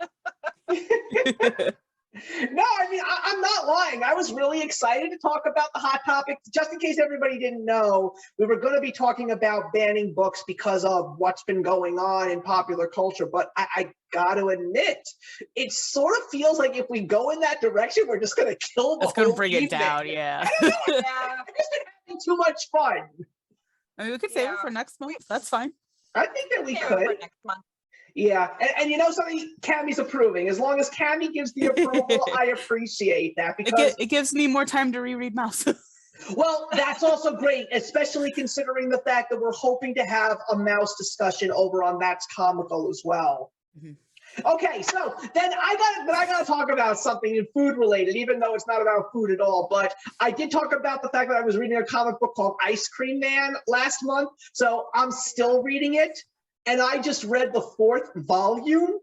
Speaker 1: no, I mean, I'm not lying. I was really excited to talk about the hot topic. Just in case everybody didn't know, we were going to be talking about banning books because of what's been going on in popular culture. But I got to admit, it sort of feels like if we go in that direction, we're just going to kill the
Speaker 2: It's gonna
Speaker 1: whole
Speaker 2: bring it
Speaker 1: evening.
Speaker 2: down, yeah.
Speaker 3: Yeah.
Speaker 1: I've just been having too much fun.
Speaker 2: I mean, we could save it
Speaker 3: Yeah.
Speaker 2: for next month. That's fine.
Speaker 1: I think that we
Speaker 3: Save it for
Speaker 1: could.
Speaker 3: next month.
Speaker 1: Yeah, and you know something, Cammie's approving. As long as Cammie gives the approval, I appreciate that because,
Speaker 2: It gives me more time to reread Mouse.
Speaker 1: well, that's also great, especially considering the fact that we're hoping to have a mouse discussion over on That's Comical as well.
Speaker 2: Mhm.
Speaker 1: Okay, so then I gotta talk about something food related, even though it's not about food at all. But I did talk about the fact that I was reading a comic book called Ice Cream Man last month, so I'm still reading it. And I just read the 4th volume.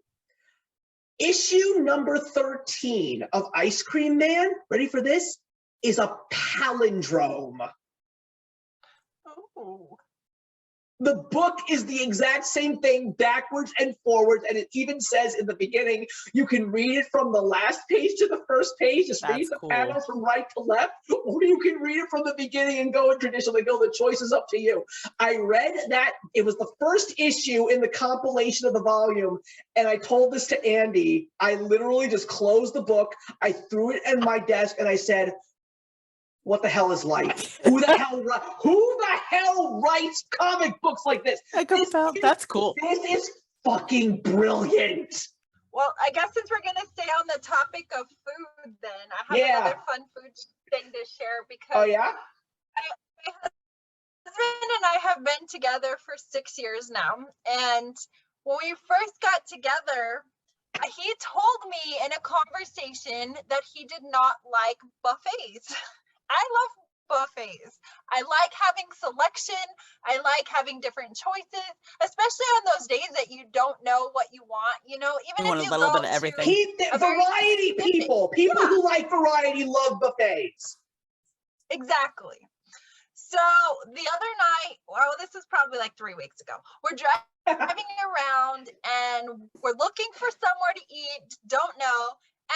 Speaker 1: Issue number 13 of Ice Cream Man, ready for this, is a palindrome.
Speaker 3: Ooh.
Speaker 1: The book is the exact same thing backwards and forwards, and it even says in the beginning, you can read it from the last page to the first page, just read
Speaker 2: That's
Speaker 1: the
Speaker 2: cool.
Speaker 1: panels from right to left, or you can read it from the beginning and go in traditionally. Go, the choice is up to you. I read that, it was the first issue in the compilation of the volume, and I told this to Andy. I literally just closed the book, I threw it in my desk, and I said, what the hell is life? Who the hell writes comic books like this?
Speaker 2: That's cool.
Speaker 1: This is fucking brilliant.
Speaker 3: Well, I guess since we're gonna stay on the topic of food, then I have
Speaker 1: Yeah.
Speaker 3: another fun food thing to share because
Speaker 1: Oh yeah?
Speaker 3: my husband and I have been together for 6 years now, and when we first got together, he told me in a conversation that he did not like buffets. I love buffets. I like having selection. I like having different choices, especially on those days that you don't know what you want. You know, even
Speaker 2: You want
Speaker 3: if
Speaker 2: a
Speaker 3: you
Speaker 2: little
Speaker 3: go
Speaker 2: bit of
Speaker 3: to
Speaker 2: everything.
Speaker 3: a very
Speaker 1: Variety
Speaker 3: specific-
Speaker 1: people. People who like variety love buffets.
Speaker 3: Exactly. So the other night, well, this is probably like 3 weeks ago, we're driving around and we're looking for somewhere to eat, don't know,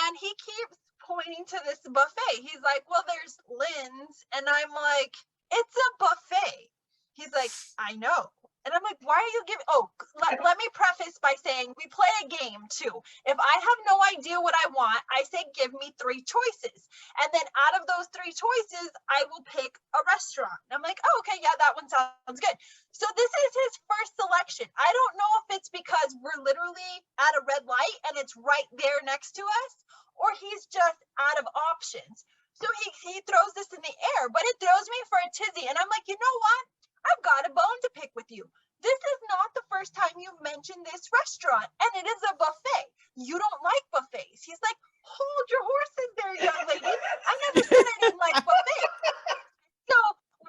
Speaker 3: and he keeps pointing to this buffet. He's like, well, there's Lynn's, and I'm like, it's a buffet. He's like, I know. And I'm like, why are you giving, let me preface by saying we play a game too. If I have no idea what I want, I say, give me 3 choices. And then out of those 3 choices, I will pick a restaurant. And I'm like, oh, okay, yeah, that one sounds good. So this is his first selection. I don't know if it's because we're literally at a red light and it's right there next to us, or he's just out of options. So he throws this in the air, but it throws me for a tizzy. And I'm like, you know what? I've got a bone to pick with you. This is not the first time you've mentioned this restaurant, and it is a buffet. You don't like buffets. He's like, hold your horses there, young lady. I never said I didn't like buffets. So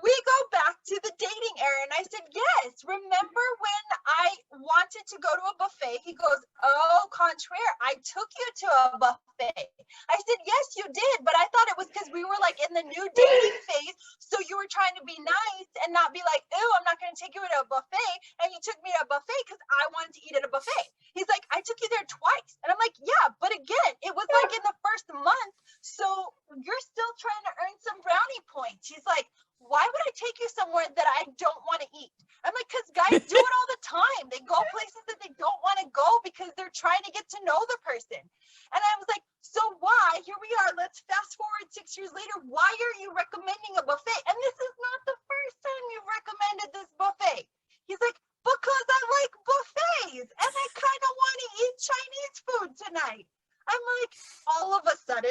Speaker 3: we go back to the dating era, and I said, yes, remember when I wanted to go to a buffet? He goes, oh, contraire, I took you to a buffet. I said, yes, you did, but I thought it was because we were like in the new dating phase, so you were trying to be nice and not be like, ew, I'm not going to take you to a buffet, and you took me to a buffet because I wanted to eat at a buffet. He's like, I took you there twice, and I'm like, yeah, but again, it was like in the first month, so you're still trying to earn some brownie points. He's like, why would I take you somewhere that I don't want to eat? I'm like, because guys do it all the time. They go places that they don't want to go because they're trying to get to know the person. And I was like, so why, here we are, let's fast forward 6 years later, why are you recommending a buffet? And this is not the first time you've recommended this buffet. He's like, because I like buffets and I kind of want to eat Chinese food tonight. I'm like, all of a sudden,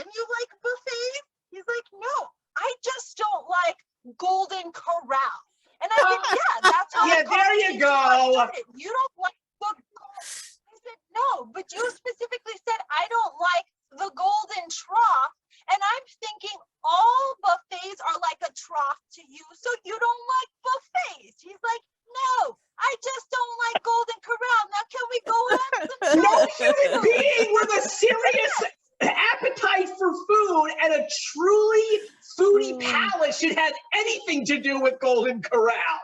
Speaker 1: there you
Speaker 3: conversation
Speaker 1: go.
Speaker 3: started. You don't like the I said, no, but you specifically said, I don't like the golden trough. And I'm thinking all buffets are like a trough to you, so you don't like buffets. He's like, no, I just don't like Golden Corral. Now can we go have some
Speaker 1: No
Speaker 3: Chinese
Speaker 1: human
Speaker 3: food?"
Speaker 1: being with a serious appetite for food and a truly foodie palate should have anything to do with Golden Corral.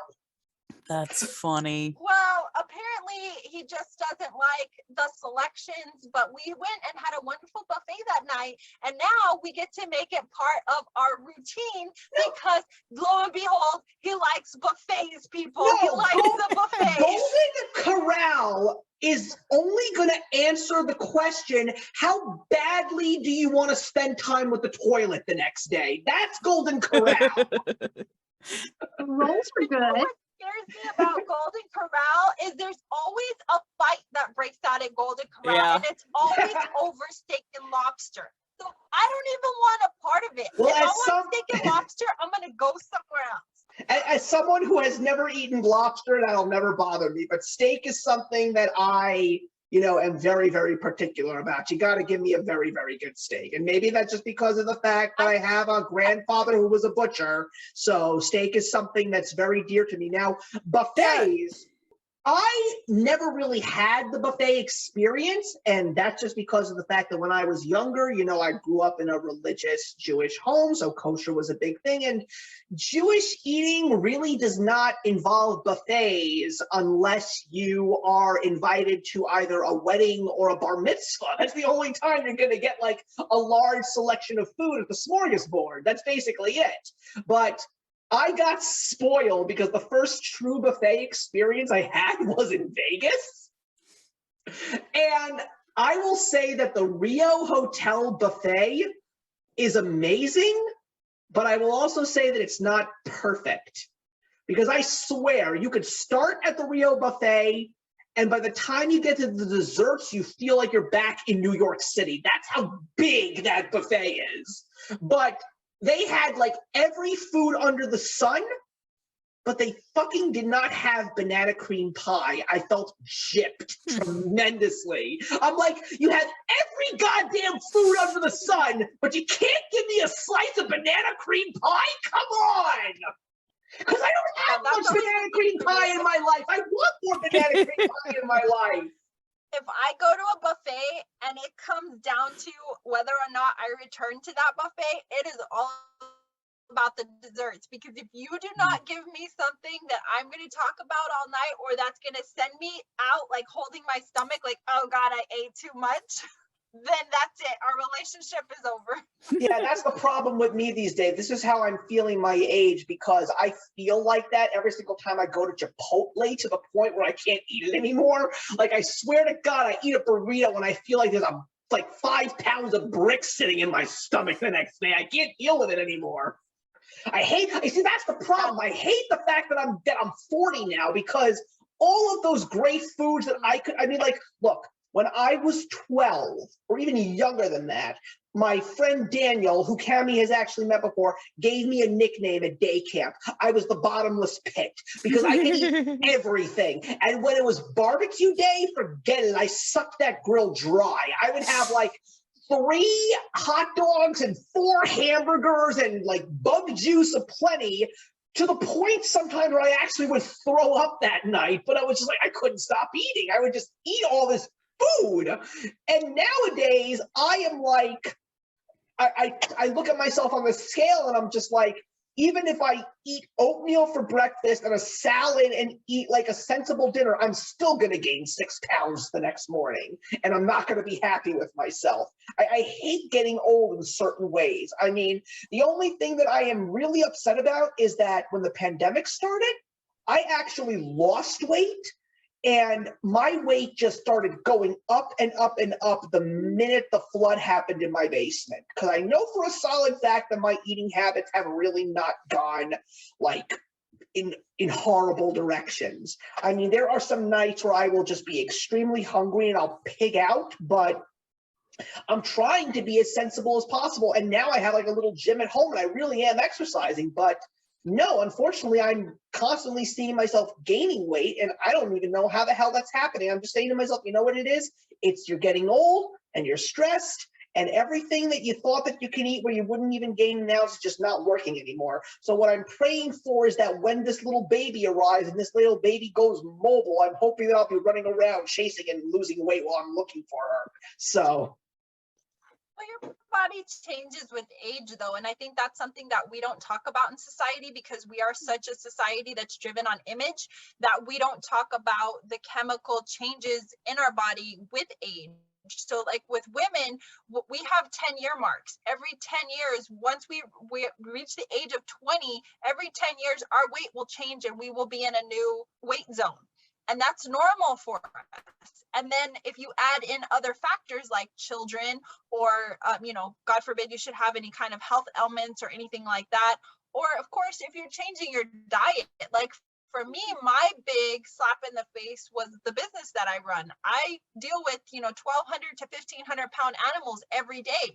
Speaker 2: That's funny.
Speaker 3: Well, apparently he just doesn't like the selections, but we went and had a wonderful buffet that night, and now we get to make it part of our routine because lo and behold, he likes buffets, people. He
Speaker 1: No,
Speaker 3: likes the buffets.
Speaker 1: Golden Corral is only going to answer the question, how badly do you want to spend time with the toilet the next day? That's Golden Corral.
Speaker 4: The rolls were
Speaker 3: You know
Speaker 4: good.
Speaker 3: what scares me about Golden Corral is there's always a fight that breaks out at Golden Corral,
Speaker 2: Yeah.
Speaker 3: and it's always over steak and lobster. So I don't even want a part of it.
Speaker 1: Well,
Speaker 3: if I
Speaker 1: as
Speaker 3: want
Speaker 1: some-
Speaker 3: steak and lobster, I'm gonna go somewhere else.
Speaker 1: As someone who has never eaten lobster, that'll never bother me. But steak is something that I, am very, very particular about. You got to give me a very, very good steak. And maybe that's just because of the fact that I have a grandfather who was a butcher. So steak is something that's very dear to me. Now, buffets, I never really had the buffet experience, and that's just because of the fact that when I was younger, I grew up in a religious Jewish home, so kosher was a big thing, and Jewish eating really does not involve buffets unless you are invited to either a wedding or a bar mitzvah. That's the only time you're going to get like a large selection of food at the smorgasbord. That's basically it. But I got spoiled because the first true buffet experience I had was in Vegas. And I will say that the Rio Hotel buffet is amazing, but I will also say that it's not perfect. Because I swear, you could start at the Rio buffet, and by the time you get to the desserts, you feel like you're back in New York City. That's how big that buffet is. But they had like every food under the sun, but they fucking did not have banana cream pie. I felt gypped tremendously. I'm like, you have every goddamn food under the sun, but you can't give me a slice of banana cream pie? Come on! Because I don't have
Speaker 3: That's
Speaker 1: much banana cream pie in my life. I want more banana cream pie in my life.
Speaker 3: If I go to a buffet and it comes down to whether or not I return to that buffet, it is all about the desserts. Because if you do not give me something that I'm going to talk about all night, or that's going to send me out like holding my stomach like, oh God, I ate too much, then that's it. Our relationship is over.
Speaker 1: Yeah, that's the problem with me these days. This is how I'm feeling my age, because I feel like that every single time I go to Chipotle, to the point where I can't eat it anymore. Like, I swear to God, I eat a burrito and I feel like there's like 5 pounds of bricks sitting in my stomach the next day. I can't deal with it anymore. I see, that's the problem. I hate the fact that I'm 40 now, because all of those great foods that look, when I was 12, or even younger than that, my friend Daniel, who Cammie has actually met before, gave me a nickname at day camp. I was the bottomless pit, because I could eat everything. And when it was barbecue day, forget it. I sucked that grill dry. I would have like 3 hot dogs and 4 hamburgers and like bug juice aplenty, to the point sometimes where I actually would throw up that night. But I was just like, I couldn't stop eating. I would just eat all this food. And nowadays I am like, I look at myself on the scale and I'm just like, even if I eat oatmeal for breakfast and a salad and eat like a sensible dinner, I'm still going to gain 6 pounds the next morning. And I'm not going to be happy with myself. I hate getting old in certain ways. I mean, the only thing that I am really upset about is that when the pandemic started, I actually lost weight. And my weight just started going up and up and up the minute the flood happened in my basement. Because I know for a solid fact that my eating habits have really not gone like in horrible directions. I mean, there are some nights where I will just be extremely hungry and I'll pig out, but I'm trying to be as sensible as possible. And now I have like a little gym at home and I really am exercising, but no, unfortunately, I'm constantly seeing myself gaining weight, and I don't even know how the hell that's happening. I'm just saying to myself, you know what it is? It's you're getting old and you're stressed, and everything that you thought that you can eat where you wouldn't even gain now is just not working anymore. So what I'm praying for is that when this little baby arrives and this little baby goes mobile, I'm hoping that I'll be running around chasing and losing weight while I'm looking for her. So.
Speaker 3: Well, your body changes with age, though, and I think that's something that we don't talk about in society because we are such a society that's driven on image that we don't talk about the chemical changes in our body with age. So like with women, we have 10-year marks. Every 10 years, once we reach the age of 20, every 10 years, our weight will change and we will be in a new weight zone. And that's normal for us. And then if you add in other factors like children or, God forbid you should have any kind of health ailments or anything like that. Or of course, if you're changing your diet, like for me, my big slap in the face was the business that I run. I deal with, 1,200 to 1,500 pound animals every day.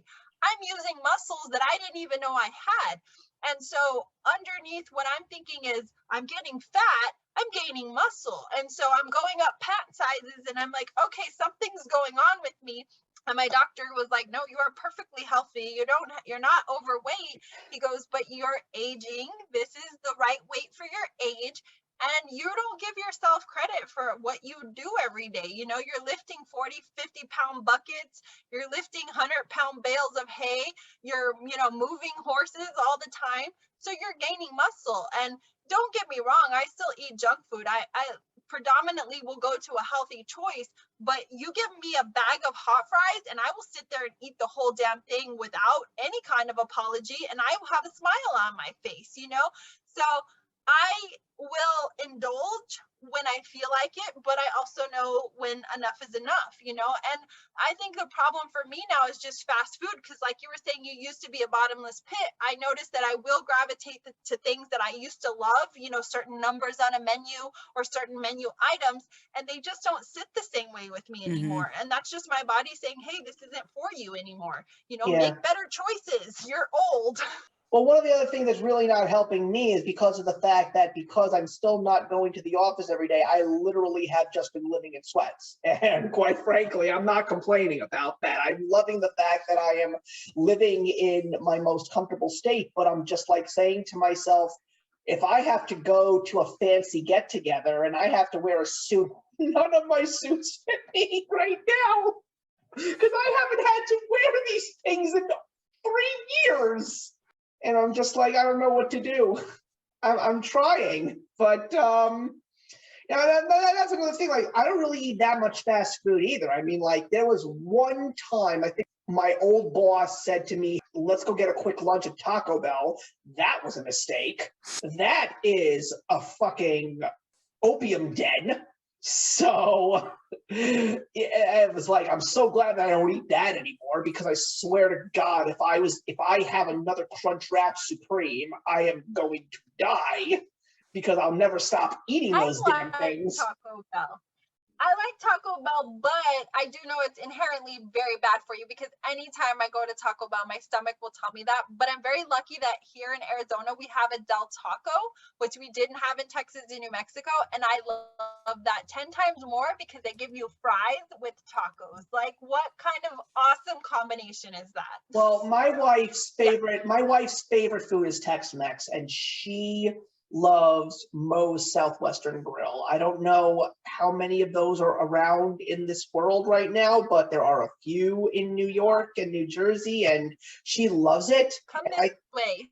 Speaker 3: I'm using muscles that I didn't even know I had. And so underneath what I'm thinking is I'm getting fat, I'm gaining muscle. And so I'm going up pant sizes and I'm like, okay, something's going on with me. And my doctor was like, no, you are perfectly healthy. You're not overweight. He goes, but you're aging. This is the right weight for your age. And you don't give yourself credit for what you do every day. You're lifting 40, 50 pound buckets. You're lifting 100-pound bales of hay. You're, moving horses all the time. So you're gaining muscle. And don't get me wrong, I still eat junk food. I predominantly will go to a healthy choice, but you give me a bag of hot fries and I will sit there and eat the whole damn thing without any kind of apology. And I will have a smile on my face, So I will indulge when I feel like it, but I also know when enough is enough, and I think the problem for me now is just fast food, because like you were saying, you used to be a bottomless pit. I noticed that I will gravitate to things that I used to love, certain numbers on a menu or certain menu items, and they just don't sit the same way with me anymore. And that's just my body saying, hey, this isn't for you anymore, make better choices, you're old.
Speaker 1: Well, one of the other things that's really not helping me is because of the fact that because I'm still not going to the office every day, I literally have just been living in sweats. And quite frankly, I'm not complaining about that. I'm loving the fact that I am living in my most comfortable state, but I'm just like saying to myself, if I have to go to a fancy get together and I have to wear a suit, none of my suits fit me right now because I haven't had to wear these things in 3 years. And I'm just like, I don't know what to do. I'm trying, but that's another thing. Like, I don't really eat that much fast food either. I mean, like, there was one time I think my old boss said to me, "Let's go get a quick lunch at Taco Bell." That was a mistake. That is a fucking opium den. So it was like, I'm so glad that I don't eat that anymore, because I swear to God, if I have another Crunchwrap Supreme, I am going to die, because I'll never stop eating those damn things.
Speaker 3: Taco Bell. I like Taco Bell, but I do know it's inherently very bad for you, because anytime I go to Taco Bell, my stomach will tell me that. But I'm very lucky that here in Arizona, we have a Del Taco, which we didn't have in Texas and New Mexico. And I love that 10 times more because they give you fries with tacos. Like, what kind of awesome combination is that?
Speaker 1: Well, my wife's favorite food is Tex-Mex, and she loves Moe's Southwestern Grill. I don't know how many of those are around in this world right now, but there are a few in New York and New Jersey, and she loves it.
Speaker 3: Come this way.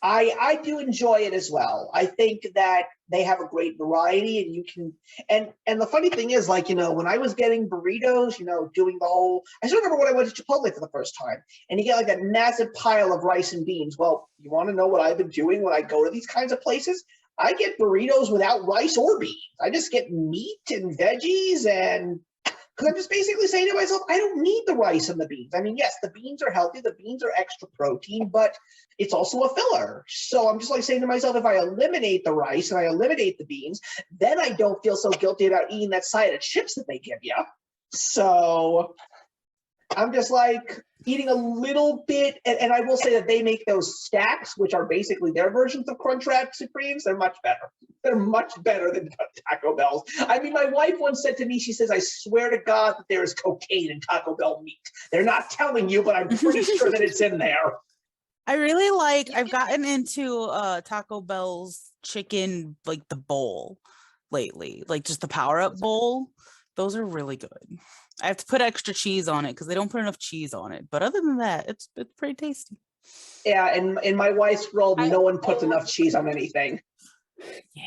Speaker 1: I do enjoy it as well. I think that they have a great variety, and you can, and the funny thing is, like, when I was getting burritos, doing the whole, I still remember when I went to Chipotle for the first time, and you get like that massive pile of rice and beans. Well, you want to know what I've been doing when I go to these kinds of places? I get burritos without rice or beans. I just get meat and veggies, and because I'm just basically saying to myself, I don't need the rice and the beans. I mean, yes, the beans are healthy. The beans are extra protein, but it's also a filler. So I'm just like saying to myself, if I eliminate the rice and I eliminate the beans, then I don't feel so guilty about eating that side of chips that they give you. So I'm just like eating a little bit, and I will say that they make those stacks, which are basically their versions of Crunchwrap Supremes. They're much better. They're much better than Taco Bell's. I mean, my wife once said to me, she says, I swear to God that there is cocaine in Taco Bell meat. They're not telling you, but I'm pretty sure that it's in there.
Speaker 2: I really I've gotten into Taco Bell's chicken, like the bowl lately, like just the power up bowl. Those are really good. I have to put extra cheese on it because they don't put enough cheese on it. But other than that, it's pretty tasty.
Speaker 1: Yeah, and in my wife's world, no one puts enough cheese on anything.
Speaker 2: Yeah.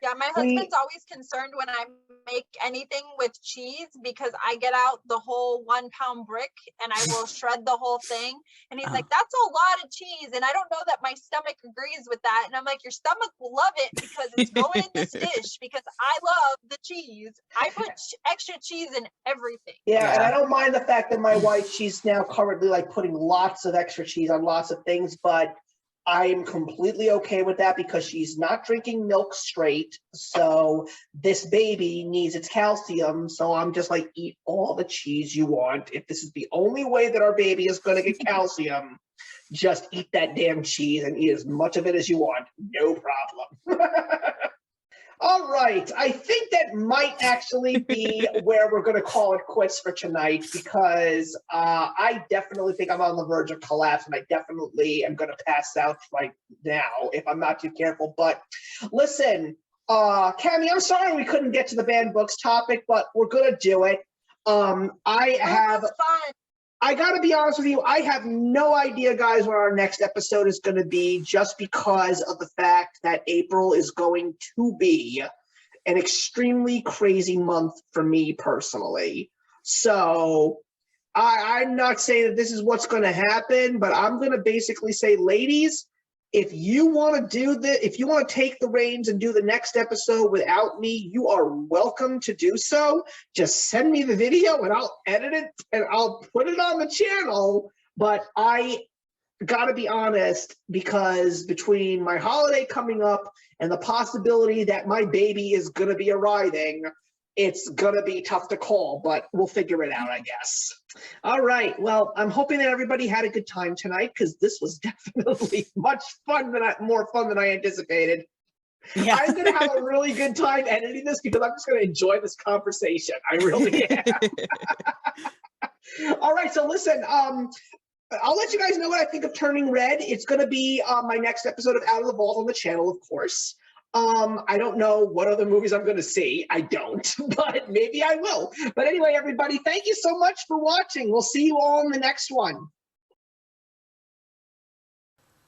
Speaker 3: Yeah, my husband's always concerned when I make anything with cheese because I get out the whole 1 pound brick and I will shred the whole thing. And he's like, that's a lot of cheese. And I don't know that my stomach agrees with that. And I'm like, your stomach will love it because it's going in this dish because I love the cheese. I put extra cheese in everything.
Speaker 1: Yeah, and I don't mind the fact that my wife, she's now currently like putting lots of extra cheese on lots of things, but I'm completely okay with that because she's not drinking milk straight. So this baby needs its calcium. So I'm just like, eat all the cheese you want. If this is the only way that our baby is going to get calcium, just eat that damn cheese and eat as much of it as you want. No problem. All right. I think that might actually be where we're going to call it quits for tonight because I definitely think I'm on the verge of collapse and I definitely am going to pass out right now if I'm not too careful. But listen, Cammie, I'm sorry we couldn't get to the banned books topic, but we're going to do it. I got to be honest with you, I have no idea, guys, what our next episode is going to be just because of the fact that April is going to be an extremely crazy month for me personally. So I'm not saying that this is what's going to happen, but I'm going to basically say, ladies, if you want to do this, if you want to take the reins and do the next episode without me, you are welcome to do so. Just send me the video and I'll edit it and I'll put it on the channel. But I got to be honest, because between my holiday coming up and the possibility that my baby is going to be arriving, it's going to be tough to call, but we'll figure it out, I guess. All right. Well, I'm hoping that everybody had a good time tonight because this was definitely more fun than I anticipated. Yeah. I'm going to have a really good time editing this because I'm just going to enjoy this conversation. I really am. All right. So listen, I'll let you guys know what I think of Turning Red. It's going to be my next episode of Out of the Vault on the channel, of course. I don't know what other movies I'm going to see. I don't, but maybe I will. But anyway, everybody, thank you so much for watching. We'll see you all in the next one.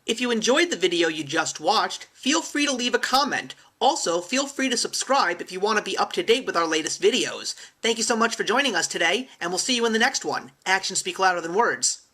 Speaker 5: If you enjoyed the video you just watched, feel free to leave a comment. Also, feel free to subscribe if you want to be up to date with our latest videos. Thank you so much for joining us today, and we'll see you in the next one. Actions speak louder than words.